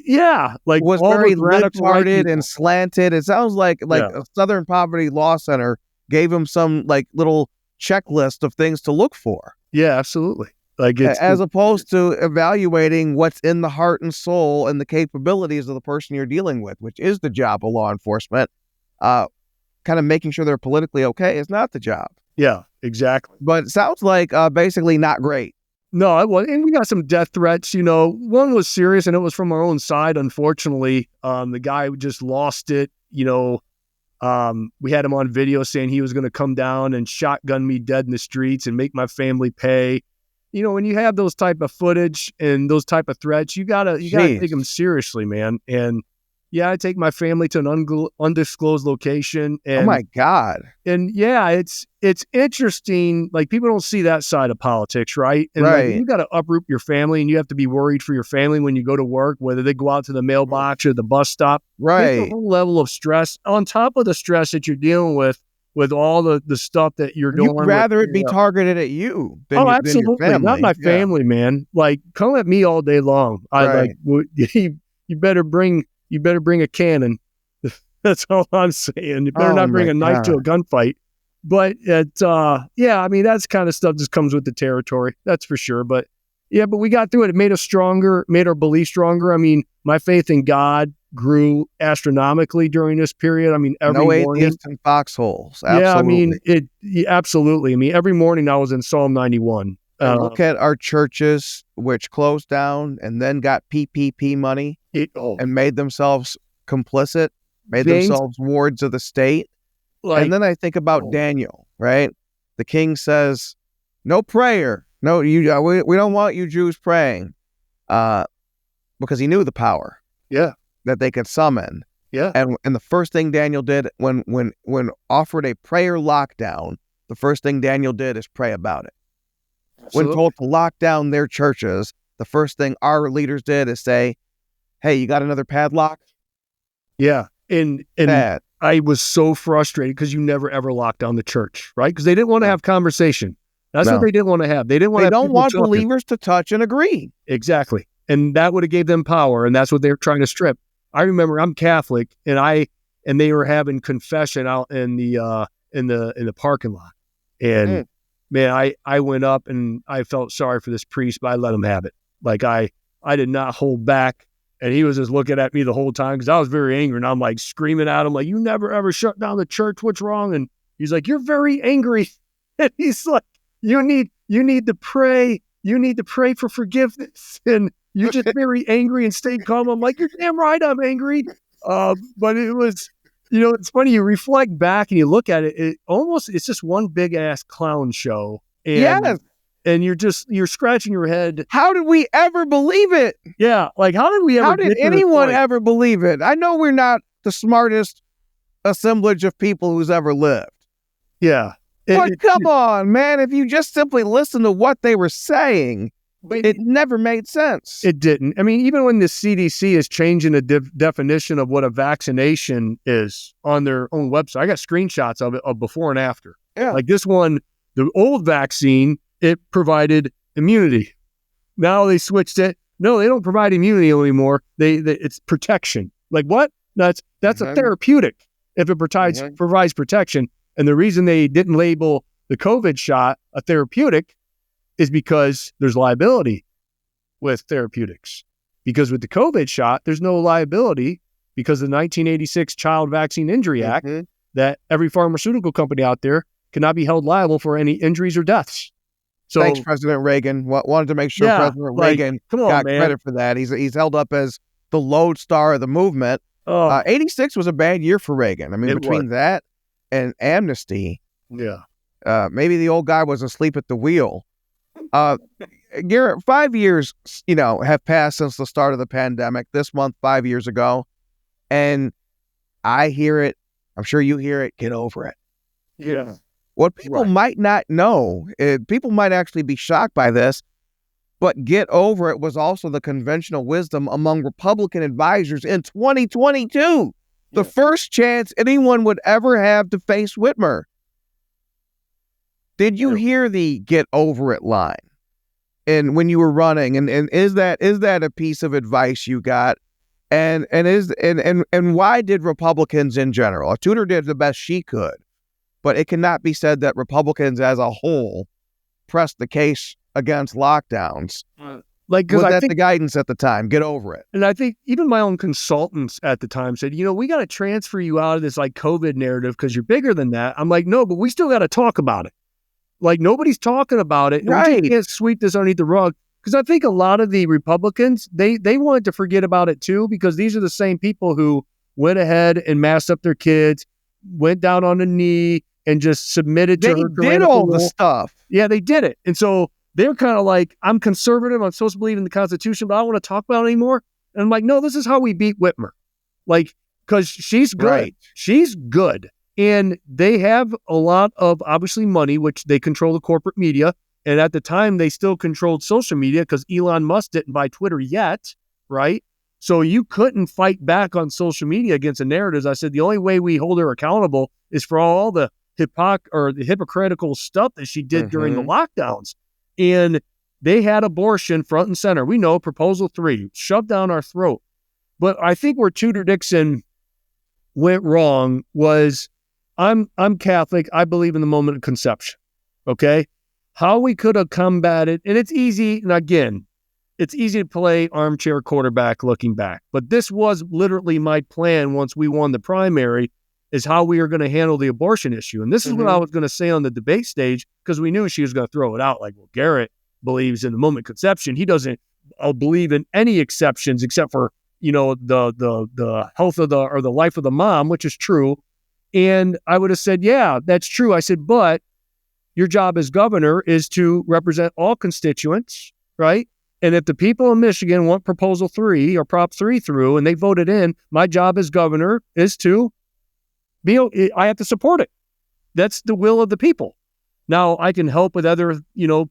like was very lip-hearted and slanted. It sounds like a Southern Poverty Law Center gave him some like little checklist of things to look for. Yeah, absolutely. Like as opposed to evaluating what's in the heart and soul and the capabilities of the person you're dealing with, which is the job of law enforcement. Kind of making sure they're politically okay is not the job. Yeah, exactly. But it sounds like basically not great. No, it was, and we got some death threats. One was serious, and it was from our own side. Unfortunately, the guy just lost it. We had him on video saying he was going to come down and shotgun me dead in the streets and make my family pay. When you have those type of footage and those type of threats, you gotta take them seriously, man. And yeah, I take my family to an undisclosed location. And, oh my God. And yeah, it's interesting. Like, people don't see that side of politics, right? And right. You got to uproot your family, and you have to be worried for your family when you go to work, whether they go out to the mailbox or the bus stop. Right. There's a whole level of stress on top of the stress that you're dealing with all the stuff that you're doing. You'd rather it be targeted at you than, absolutely. Than your family. Not my family, man. Like, come at me all day long. You better bring a cannon. That's all I'm saying. You better not bring a knife to a gunfight. But that's kind of stuff just comes with the territory. That's for sure. But we got through it. It made us stronger, made our belief stronger. I mean, my faith in God grew astronomically during this period. I mean, every morning. No atheists in foxholes. Absolutely. Yeah, I mean, absolutely. I mean, every morning I was in Psalm 91. Look at our churches, which closed down and then got PPP money and made themselves complicit, made themselves wards of the state. And then I think about Daniel, right? The king says, no prayer. No, we don't want you Jews praying, because he knew the power that they could summon. Yeah. And the first thing Daniel did when offered a prayer lockdown, the first thing Daniel did is pray about it. Absolutely. When told to lock down their churches, the first thing our leaders did is say, hey, you got another padlock? Yeah. And I was so frustrated because you never ever locked down the church, right? Because they didn't want to have conversation. That's what they didn't want to have. They don't want believers to touch and agree. Exactly. And that would have gave them power, and that's what they were trying to strip. I remember I'm Catholic, and they were having confession out in the parking lot. And man, I went up and I felt sorry for this priest, but I let him have it. Like I did not hold back. And he was just looking at me the whole time because I was very angry. And I'm like screaming at him, like, you never ever shut down the church. What's wrong? And he's like, you're very angry. And he's like, you need to pray. You need to pray for forgiveness. And you're just very angry and stay calm. I'm like, you're damn right I'm angry. But it was, it's funny. You reflect back and you look at it. It's just one big ass clown show. And, yes. And you're scratching your head. How did we ever believe it? Yeah. Like, how did anyone ever believe it? I know we're not the smartest assemblage of people who's ever lived. Yeah. But come on, man. If you just simply listen to what they were saying, it never made sense. It didn't. I mean, even when the CDC is changing the definition of what a vaccination is on their own website, I got screenshots of it of before and after. Yeah. Like this one, the old vaccine, it provided immunity. Now they switched it. No, they don't provide immunity anymore. It's protection. Like what? That's a therapeutic if it provides protection. And the reason they didn't label the COVID shot a therapeutic is because there's liability with therapeutics. Because with the COVID shot, there's no liability because of the 1986 Child Vaccine Injury Act that every pharmaceutical company out there cannot be held liable for any injuries or deaths. So, thanks, President Reagan. Wanted to make sure President Reagan got credit for that. He's held up as the lodestar of the movement. 86 was a bad year for Reagan. I mean, between that and amnesty, maybe the old guy was asleep at the wheel. Garrett, 5 years, have passed since the start of the pandemic. This month, 5 years ago, and I hear it. I'm sure you hear it. Get over it. Yeah. What people might not know, people might actually be shocked by this, but get over it was also the conventional wisdom among Republican advisors in 2022. The first chance anyone would ever have to face Whitmer. Did you hear the get over it line? And when you were running, and is that a piece of advice you got? And why did Republicans in general? Tudor did the best she could. But it cannot be said that Republicans as a whole pressed the case against lockdowns. Was that the guidance at the time? Get over it. And I think even my own consultants at the time said, we got to transfer you out of this like COVID narrative because you're bigger than that. I'm like, no, but we still got to talk about it. Like nobody's talking about it. And we can't sweep this underneath the rug. Because I think a lot of the Republicans, they wanted to forget about it too, because these are the same people who went ahead and masked up their kids, went down on a knee, and just submitted to her. They did all the stuff. Yeah, they did it. And so they're kind of like, I'm conservative. I'm supposed to believe in the Constitution, but I don't want to talk about it anymore. And I'm like, no, this is how we beat Whitmer. Like, because she's good. Right. She's good. And they have a lot of, obviously, money, which they control the corporate media. And at the time, they still controlled social media because Elon Musk didn't buy Twitter yet, right? So you couldn't fight back on social media against the narratives. I said, the only way we hold her accountable is for all the hypocritical stuff that she did during the lockdowns. And they had abortion front and center. We know Proposal 3 shoved down our throat. But I think where Tudor Dixon went wrong was, I'm Catholic. I believe in the moment of conception. Okay. How we could have combated, and it's easy. And again, it's easy to play armchair quarterback looking back, but this was literally my plan once we won the primary, is how we are going to handle the abortion issue. And this is what I was going to say on the debate stage, because we knew she was going to throw it out like, well, Garrett, believes in the moment conception. He doesn't believe in any exceptions except for, the health of or the life of the mom, which is true. And I would have said, yeah, that's true. I said, but your job as governor is to represent all constituents, right? And if the people of Michigan want Proposal 3 or Prop 3 through and they voted in, my job as governor is to I have to support it. That's the will of the people. Now, I can help with other,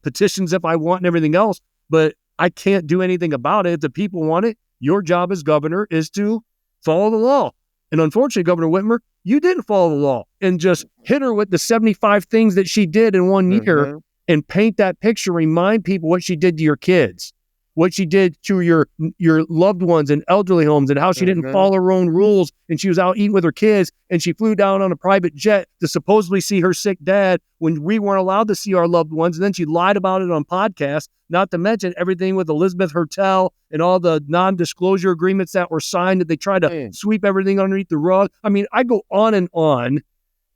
petitions if I want and everything else, but I can't do anything about it. If the people want it, your job as governor is to follow the law. And unfortunately, Governor Whitmer, you didn't follow the law and just hit her with the 75 things that she did in one year and paint that picture, remind people what she did to your kids, what she did to your loved ones in elderly homes, and how she didn't follow her own rules, and she was out eating with her kids, and she flew down on a private jet to supposedly see her sick dad when we weren't allowed to see our loved ones, and then she lied about it on podcasts, not to mention everything with Elizabeth Hertel and all the non-disclosure agreements that were signed that they tried to sweep everything underneath the rug. I mean, I go on and on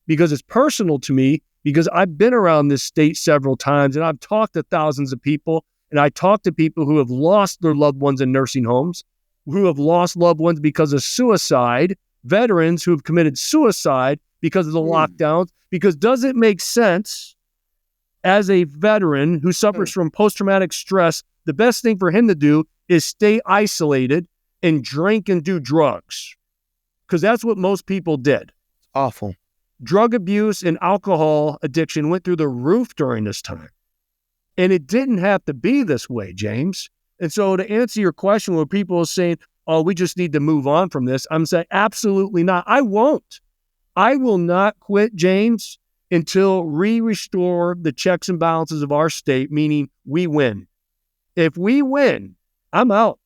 because it's personal to me, because I've been around this state several times, and I've talked to thousands of people. And I talk to people who have lost their loved ones in nursing homes, who have lost loved ones because of suicide, veterans who have committed suicide because of the lockdowns. Because does it make sense as a veteran who suffers from post-traumatic stress, the best thing for him to do is stay isolated and drink and do drugs? Because that's what most people did. Awful. Drug abuse and alcohol addiction went through the roof during this time. And it didn't have to be this way, James. And so to answer your question, where people are saying, oh, we just need to move on from this, I'm saying absolutely not. I won't. I will not quit, James, until we restore the checks and balances of our state, meaning we win. If we win, I'm out.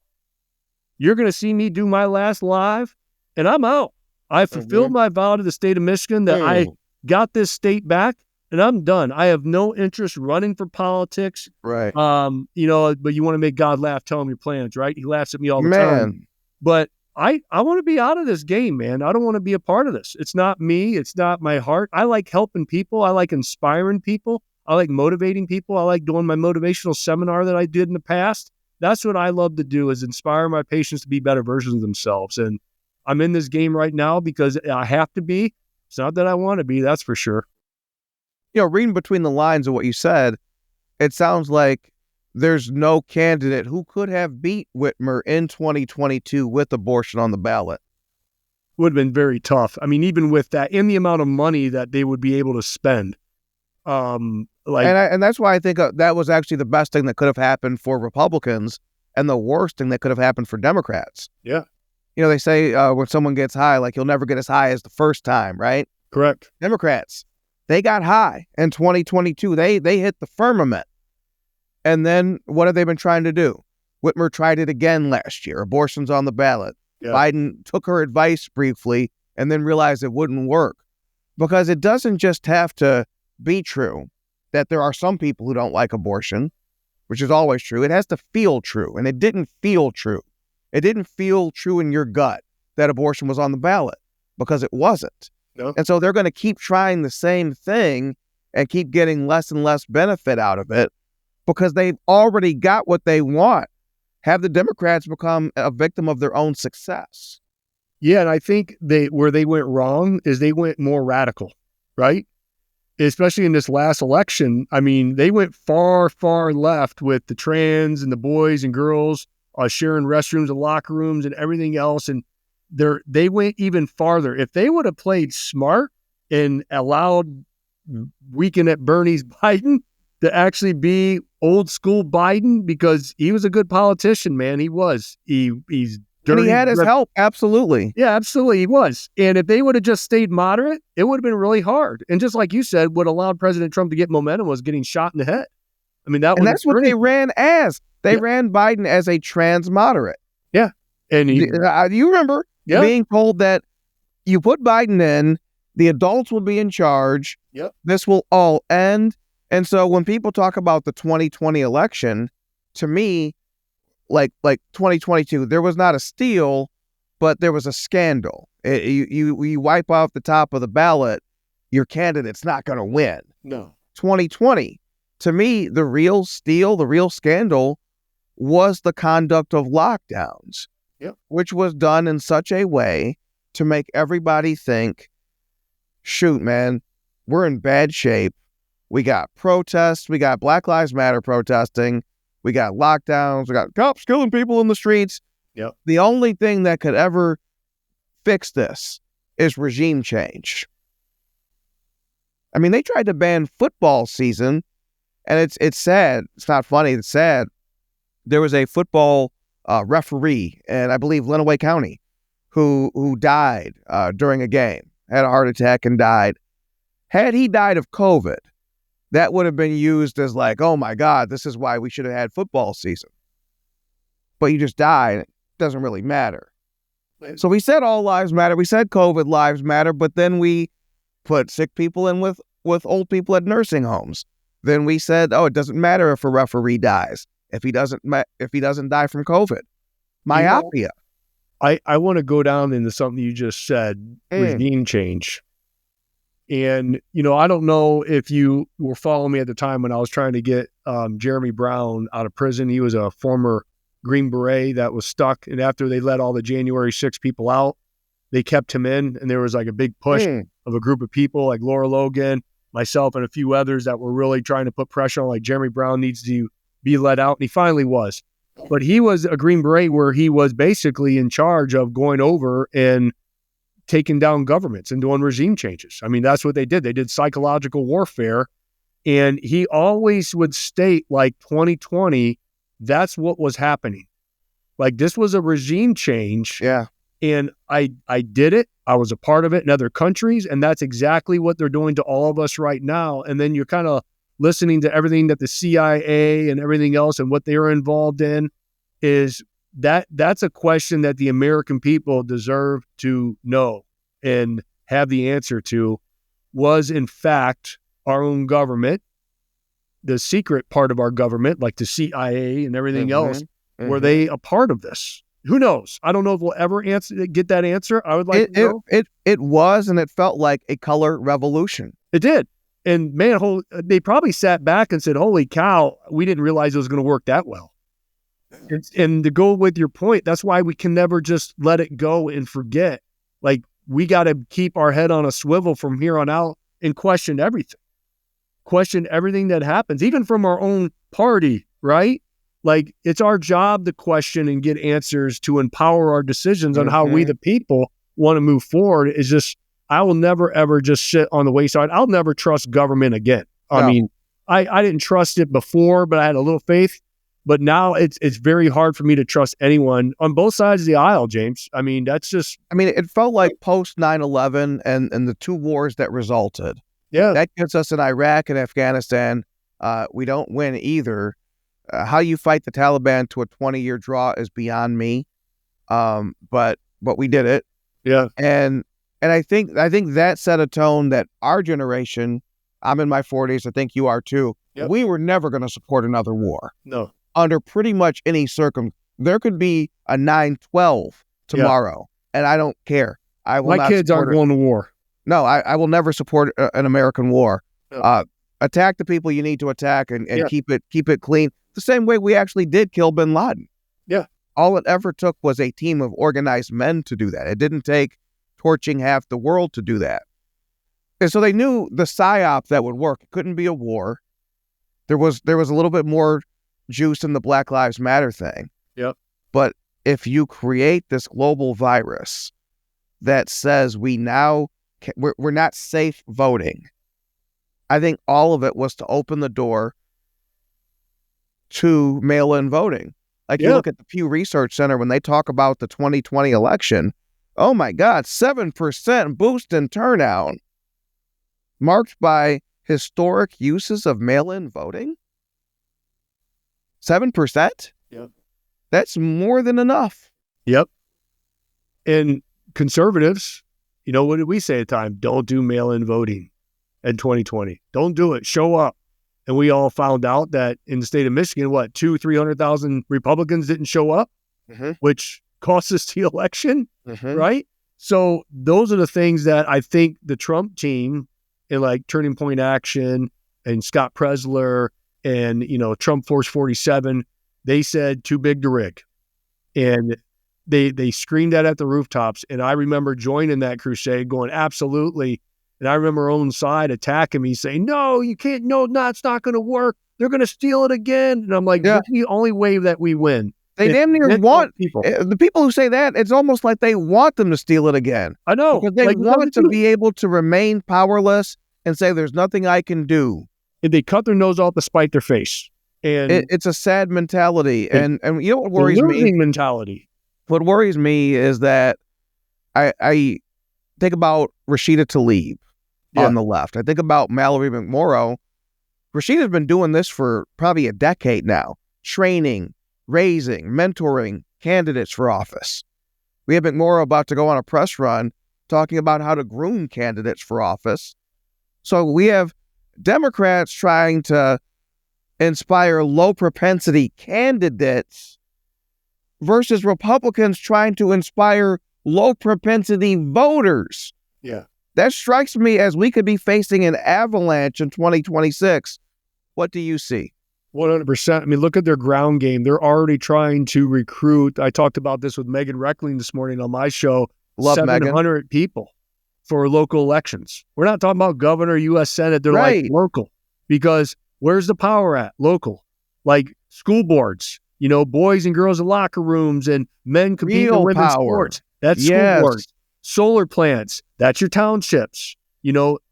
You're going to see me do my last live, and I'm out. I fulfilled my vow to the state of Michigan that I got this state back. And I'm done. I have no interest running for politics. Right. But you want to make God laugh, tell him your plans, right? He laughs at me all the time. But I want to be out of this game, man. I don't want to be a part of this. It's not me. It's not my heart. I like helping people. I like inspiring people. I like motivating people. I like doing my motivational seminar that I did in the past. That's what I love to do, is inspire my patients to be better versions of themselves. And I'm in this game right now because I have to be. It's not that I want to be, that's for sure. Reading between the lines of what you said, it sounds like there's no candidate who could have beat Whitmer in 2022 with abortion on the ballot. Would have been very tough. I mean, even with that, and the amount of money that they would be able to spend. And that's why I think that was actually the best thing that could have happened for Republicans and the worst thing that could have happened for Democrats. Yeah. They say when someone gets high, like, you'll never get as high as the first time, right? Correct. Democrats, they got high in 2022. They hit the firmament. And then what have they been trying to do? Whitmer tried it again last year. Abortion's on the ballot. Yeah. Biden took her advice briefly and then realized it wouldn't work. Because it doesn't just have to be true that there are some people who don't like abortion, which is always true. It has to feel true. And it didn't feel true. It didn't feel true in your gut that abortion was on the ballot, because it wasn't. No. And so they're going to keep trying the same thing and keep getting less and less benefit out of it, because they've already got what they want. Have the Democrats become a victim of their own success. Yeah, and I think where they went wrong is they went more radical, right? Especially in this last election. I mean, they went far, far left with the trans and the boys and girls sharing restrooms and locker rooms and everything else. And they went even farther. If they would have played smart and allowed Weekend at Bernie's Biden to actually be old school Biden, because he was a good politician, man. He was. He's dirty. And he had his help. Absolutely. Yeah, absolutely. He was. And if they would have just stayed moderate, it would have been really hard. And just like you said, what allowed President Trump to get momentum was getting shot in the head. I mean, that's what they ran as. They ran Biden as a trans moderate. Yeah. And you remember being told that you put Biden in, the adults will be in charge. Yep. This will all end. And so when people talk about the 2020 election, to me, like 2022, there was not a steal, but there was a scandal. You wipe off the top of the ballot, your candidate's not going to win. No. 2020, to me, the real steal, the real scandal was the conduct of lockdowns, which was done in such a way to make everybody think, shoot, man, we're in bad shape. We got protests. We got Black Lives Matter protesting. We got lockdowns. We got cops killing people in the streets. Yep. The only thing that could ever fix this is regime change. I mean, they tried to ban football season, and it's sad. It's not funny. It's sad. There was a football referee in, I believe, Lenawee County who died during a game, had a heart attack and died. Had he died of COVID, that would have been used as like, oh my God, this is why we should have had football season. But you just died. It doesn't really matter. So we said all lives matter. We said COVID lives matter, but then we put sick people in with old people at nursing homes. Then we said, oh, it doesn't matter if a referee dies if he doesn't die from COVID. Myopia. I want to go down into something you just said, regime change. And, I don't know if you were following me at the time when I was trying to get Jeremy Brown out of prison. He was a former Green Beret that was stuck. And after they let all the January 6 people out, they kept him in. And there was like a big push of a group of people like Laura Logan, myself, and a few others that were really trying to put pressure on, like, Jeremy Brown needs to be let out. And he finally was. But he was a Green Beret where he was basically in charge of going over and taking down governments and doing regime changes. I mean, that's what they did. They did psychological warfare. And he always would state, like, 2020, that's what was happening. Like, this was a regime change. Yeah. And I did it. I was a part of it in other countries. And that's exactly what they're doing to all of us right now. And then you're kind of listening to everything that the CIA and everything else and what they were involved in. Is that's a question that the American people deserve to know and have the answer to. Was, in fact, our own government, the secret part of our government, like the CIA and everything else, were they a part of this? Who knows? I don't know if we'll ever get that answer. I would like to know. It was, and it felt like a color revolution. It did. And man, they probably sat back and said, holy cow, we didn't realize it was going to work that well. And to go with your point, that's why we can never just let it go and forget. Like, we got to keep our head on a swivel from here on out and question everything. Question everything that happens, even from our own party, right? Like, it's our job to question and get answers to empower our decisions on how we, the people, want to move forward. It's just, I will never, ever just sit on the wayside. I'll never trust government again. No. I mean, I didn't trust it before, but I had a little faith. But now it's very hard for me to trust anyone on both sides of the aisle, James. I mean, that's just... I mean, it felt like post 9/11 and the two wars that resulted. Yeah. That gets us in Iraq and Afghanistan. We don't win either. How you fight the Taliban to a 20-year draw is beyond me. But we did it. Yeah. And I think that set a tone that our generation, I'm in my 40s, I think you are too, we were never going to support another war. No. Under pretty much any there could be a 9/12 tomorrow, and I don't care. My kids aren't going to war. No, I will never support an American war. No. Attack the people you need to attack and keep it clean. The same way we actually did kill bin Laden. Yeah. All it ever took was a team of organized men to do that. It didn't take torching half the world to do that. And so they knew the psyop that would work. It couldn't be a war. There was a little bit more juice in the Black Lives Matter thing. Yep. But if you create this global virus that says we're not safe voting, I think all of it was to open the door to mail-in voting. Like, you look at the Pew Research Center when they talk about the 2020 election, oh my God, 7% boost in turnout, marked by historic uses of mail-in voting? 7%? Yep. That's more than enough. Yep. And conservatives, what did we say at the time? Don't do mail-in voting in 2020. Don't do it. Show up. And we all found out that in the state of Michigan, 300,000 Republicans didn't show up, which cost us the election, right? So those are the things that I think the Trump team and like Turning Point Action and Scott Presler and, Trump Force 47, they said too big to rig. And they screamed that at the rooftops. And I remember joining that crusade going, absolutely. And I remember Owen Side attacking me saying, no, you can't, no, it's not going to work. They're going to steal it again. And I'm like, that's the only way that we win. They damn near want people. The people who say that, it's almost like they want them to steal it again. I know. Because they want to be able to remain powerless and say there's nothing I can do. And they cut their nose off to spite their face. And it's a sad mentality. And you know what worries me? Losing mentality. What worries me is that I think about Rashida Tlaib on the left. I think about Mallory McMorrow. Rashida's been doing this for probably a decade now. Training, raising, mentoring candidates for office. We have McMorrow about to go on a press run talking about how to groom candidates for office. So we have Democrats trying to inspire low propensity candidates versus Republicans trying to inspire low propensity voters. Yeah. That strikes me as we could be facing an avalanche in 2026. What do you see? 100%. I mean, look at their ground game. They're already trying to recruit. I talked about this with Megan Reckling this morning on my show. Love 700 Megan. People for local elections. We're not talking about governor, U.S. Senate. They're like local, because where's the power at? Local. Like school boards, boys and girls in locker rooms and men competing in women's sports. That's school boards. Solar plants. That's your townships.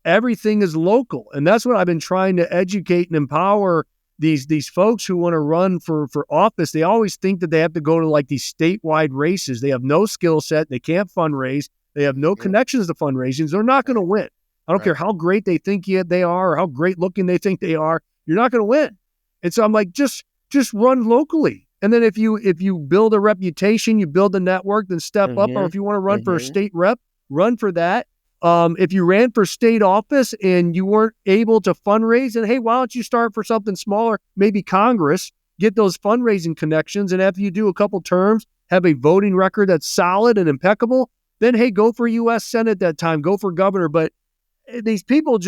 Everything is local. And that's what I've been trying to educate and empower these folks who want to run for office. They always think that they have to go to like these statewide races. They have no skill set. They can't fundraise. They have no connections to fundraising. They're not going to win. I don't care how great they think they are or how great looking they think they are. You're not going to win. And so I'm like, just run locally. And then if you build a reputation, you build a network, then step up. Or if you want to run for a state rep, run for that. If you ran for state office and you weren't able to fundraise, and hey, why don't you start for something smaller, maybe Congress, get those fundraising connections. And after you do a couple terms, have a voting record that's solid and impeccable, then hey, go for U.S. Senate that time, go for governor. But these people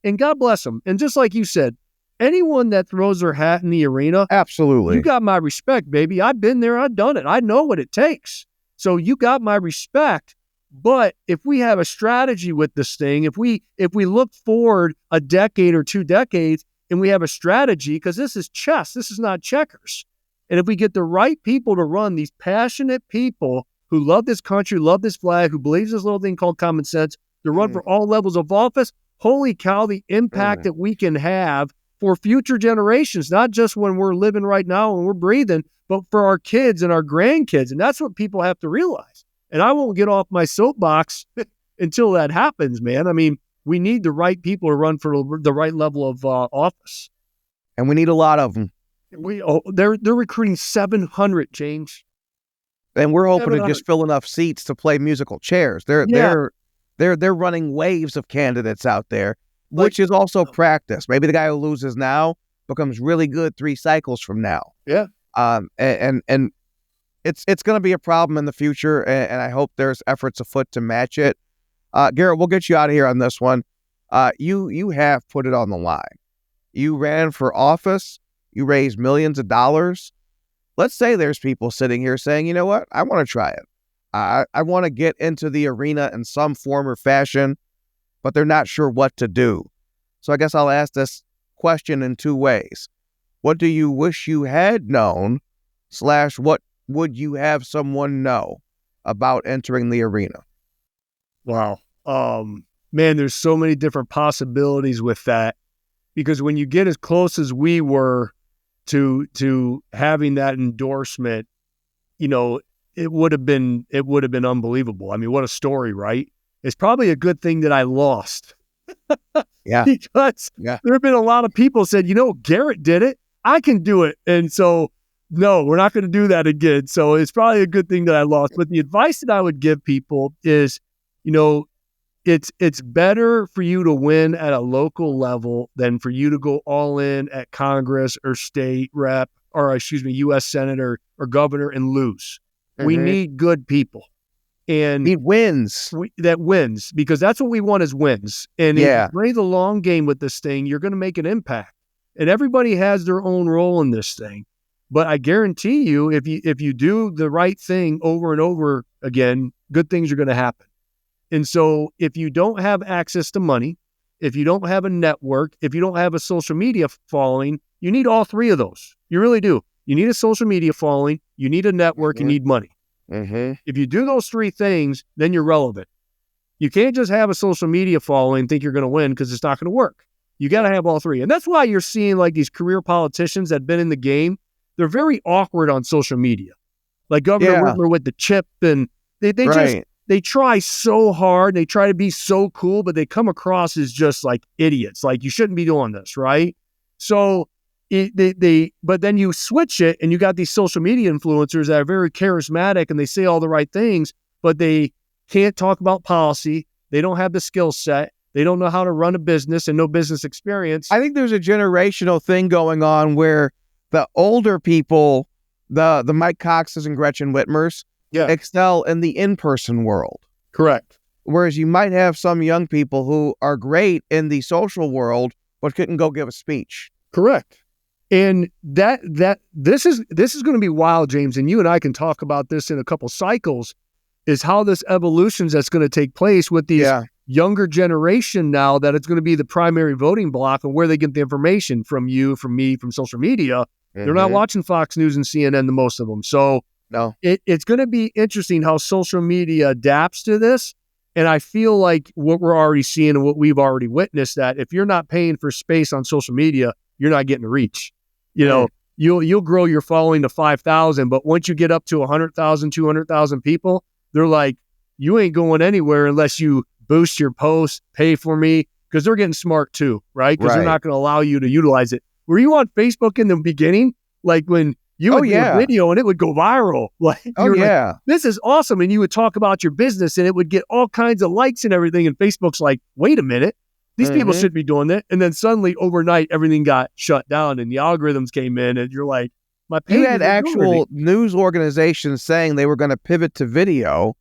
and God bless them. And just like you said, anyone that throws their hat in the arena, absolutely, you got my respect, baby. I've been there. I've done it. I know what it takes. So you got my respect. But if we have a strategy with this thing, if we look forward a decade or 2 decades and we have a strategy, because this is chess, this is not checkers. And if we get the right people to run, these passionate people who love this country, love this flag, who believes this little thing called common sense, to run for all levels of office, holy cow, the impact that we can have for future generations, not just when we're living right now and we're breathing, but for our kids and our grandkids. And that's what people have to realize. And I won't get off my soapbox until that happens, man. I mean, we need the right people to run for the right level of office. And we need a lot of them. They're recruiting 700, James. And we're hoping to just fill enough seats to play musical chairs. They're running waves of candidates out there, which is also practice. Maybe the guy who loses now becomes really good 3 cycles from now. Yeah. And it's going to be a problem in the future, and I hope there's efforts afoot to match it. Garrett, we'll get you out of here on this one. You have put it on the line. You ran for office. You raised millions of dollars. Let's say there's people sitting here saying, you know what? I want to try it. I want to get into the arena in some form or fashion, but they're not sure what to do. So I guess I'll ask this question in 2 ways. What do you wish you had known / what would you have someone know about entering the arena? Wow. Man, there's so many different possibilities with that, because when you get as close as we were to having that endorsement, it would have been unbelievable. I mean, what a story, right? It's probably a good thing that I lost. Yeah. Because there have been a lot of people said, Garrett did it. I can do it. And so, no, we're not going to do that again. So it's probably a good thing that I lost. But the advice that I would give people is, it's better for you to win at a local level than for you to go all in at Congress or state rep, or U.S. Senate or governor and lose. Mm-hmm. We need good people. And need wins. That wins, because that's what we want is wins. And if you play the long game with this thing, you're going to make an impact. And everybody has their own role in this thing. But I guarantee you, if you do the right thing over and over again, good things are going to happen. And so if you don't have access to money, if you don't have a network, if you don't have a social media following, you need all three of those. You really do. You need a social media following, you need a network, you need money. If you do those three things, then you're relevant. You can't just have a social media following and think you're going to win, because it's not going to work. You got to have all three. And that's why you're seeing like these career politicians that have been in the game. They're very awkward on social media. Like Governor Whitmer with the chip, and they try so hard. They try to be so cool, but they come across as just like idiots. Like, you shouldn't be doing this, right? So but then you switch it, and you got these social media influencers that are very charismatic, and they say all the right things, but they can't talk about policy. They don't have the skill set. They don't know how to run a business and no business experience. I think there's a generational thing going on where the older people, the Mike Coxes and Gretchen Whitmers, excel in the in-person world. Correct. Whereas you might have some young people who are great in the social world, but couldn't go give a speech. Correct. And this is going to be wild, James, and you and I can talk about this in a couple cycles, is how this evolution that's going to take place with these younger generation now, that it's going to be the primary voting block, and where they get the information from you, from me, from social media. They're not watching Fox News and CNN, the most of them. So it's going to be interesting how social media adapts to this. And I feel like what we're already seeing and what we've already witnessed, that if you're not paying for space on social media, you're not getting reach. You know, you'll grow your following to 5,000, but once you get up to 100,000, 200,000 people, they're like, you ain't going anywhere unless you boost your posts, pay for me, because they're getting smart too, right? Because they're not going to allow you to utilize it. Were you on Facebook in the beginning? Like when you would do a video and it would go viral. Like, like, this is awesome. And you would talk about your business and it would get all kinds of likes and everything. And Facebook's like, wait a minute, these people should be doing that. And then suddenly overnight, everything got shut down and the algorithms came in, and you're like, my page. You had actual news organizations saying they were going to pivot to video.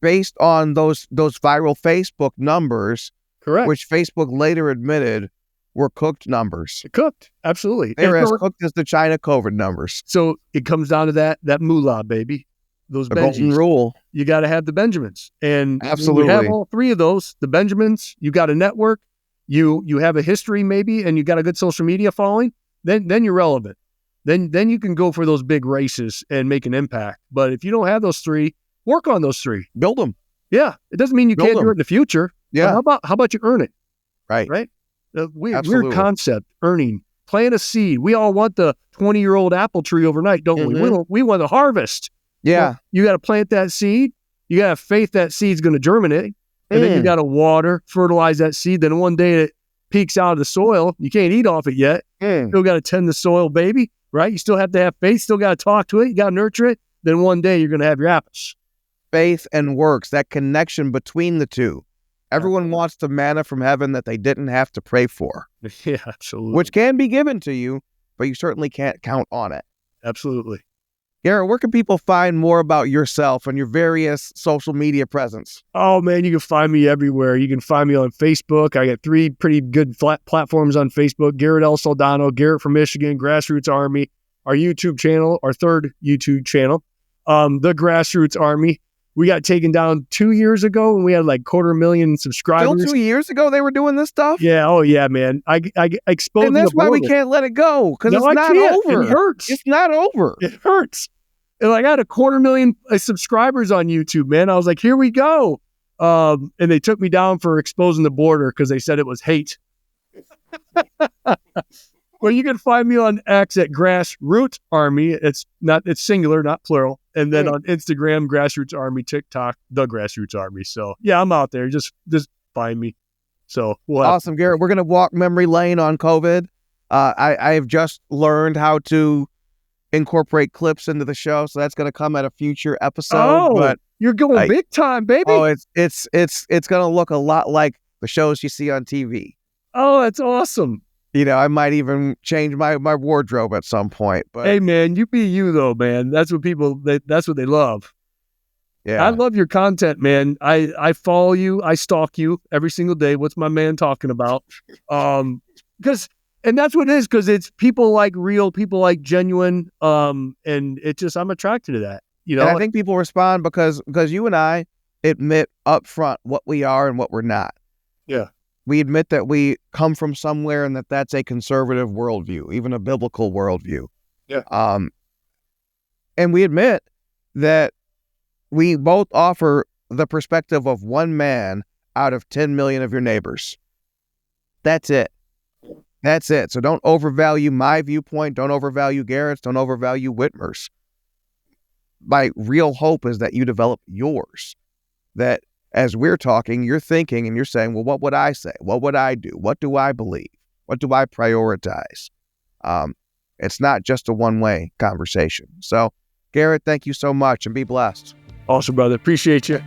Based on those viral Facebook numbers. Correct. Which Facebook later admitted were cooked numbers. Cooked, absolutely. They were as cooked as the China COVID numbers. So it comes down to that moolah, baby. Those the golden rule. You got to have the Benjamins, and absolutely, you have all three of those. The Benjamins, you got a network, you have a history maybe, and you got a good social media following. Then you're relevant. Then you can go for those big races and make an impact. But if you don't have those three, work on those three. Build them. Yeah, it doesn't mean you can't do it in the future. Yeah. How about you earn it? Right. Weird concept, earning. Plant a seed. We all want the 20-year-old apple tree overnight, don't we? We want to harvest. Yeah. Well, you got to plant that seed. You got to have faith that seed's going to germinate. And then you got to water, fertilize that seed. Then one day it peeks out of the soil. You can't eat off it yet. Still got to tend the soil, baby. Right? You still have to have faith. Still got to talk to it. You got to nurture it. Then one day you're going to have your apples. Faith and works, that connection between the two. Everyone wants the manna from heaven that they didn't have to pray for. Yeah, absolutely. Which can be given to you, but you certainly can't count on it. Absolutely. Garrett, where can people find more about yourself and your various social media presence? Oh, man, you can find me everywhere. You can find me on Facebook. I got 3 pretty good platforms on Facebook. Garrett L. Soldano, Garrett from Michigan, Grassroots Army, our YouTube channel, our 3rd YouTube channel, the Grassroots Army. We got taken down 2 years ago when we had like 250,000 subscribers. Still 2 years ago they were doing this stuff? Yeah. Oh, yeah, man. I exposed. And that's why we can't let it go, because it's not over. It hurts. It's not over. It hurts. And like I had 250,000 subscribers on YouTube, man. I was like, here we go. And they took me down for exposing the border because they said it was hate. Well, you can find me on X at Grassroots Army. It's singular, not plural. And then on Instagram, Grassroots Army, TikTok, the Grassroots Army. So yeah, I'm out there. Just find me. So awesome, Garrett. We're gonna walk memory lane on COVID. I have just learned how to incorporate clips into the show, so that's gonna come at a future episode. Oh, but you're going big time, baby. Oh, it's gonna look a lot like the shows you see on TV. Oh, that's awesome. You know, I might even change my wardrobe at some point. But hey, man, you be you though, man. That's what that's what they love. Yeah, I love your content, man. I follow you. I stalk you every single day. What's my man talking about? Because And that's what it is, because it's people like real, people like genuine, and it just, I'm attracted to that. You know, and I think people respond because you and I admit up front what we are and what we're not. Yeah. We admit that we come from somewhere and that's a conservative worldview, even a biblical worldview. Yeah. And we admit that we both offer the perspective of one man out of 10 million of your neighbors. That's it. That's it. So don't overvalue my viewpoint. Don't overvalue Garrett's. Don't overvalue Whitmer's. My real hope is that you develop yours. That as we're talking, you're thinking and you're saying, well, what would I say? What would I do? What do I believe? What do I prioritize? It's not just a one-way conversation. So, Garrett, thank you so much and be blessed. Awesome, brother. Appreciate you.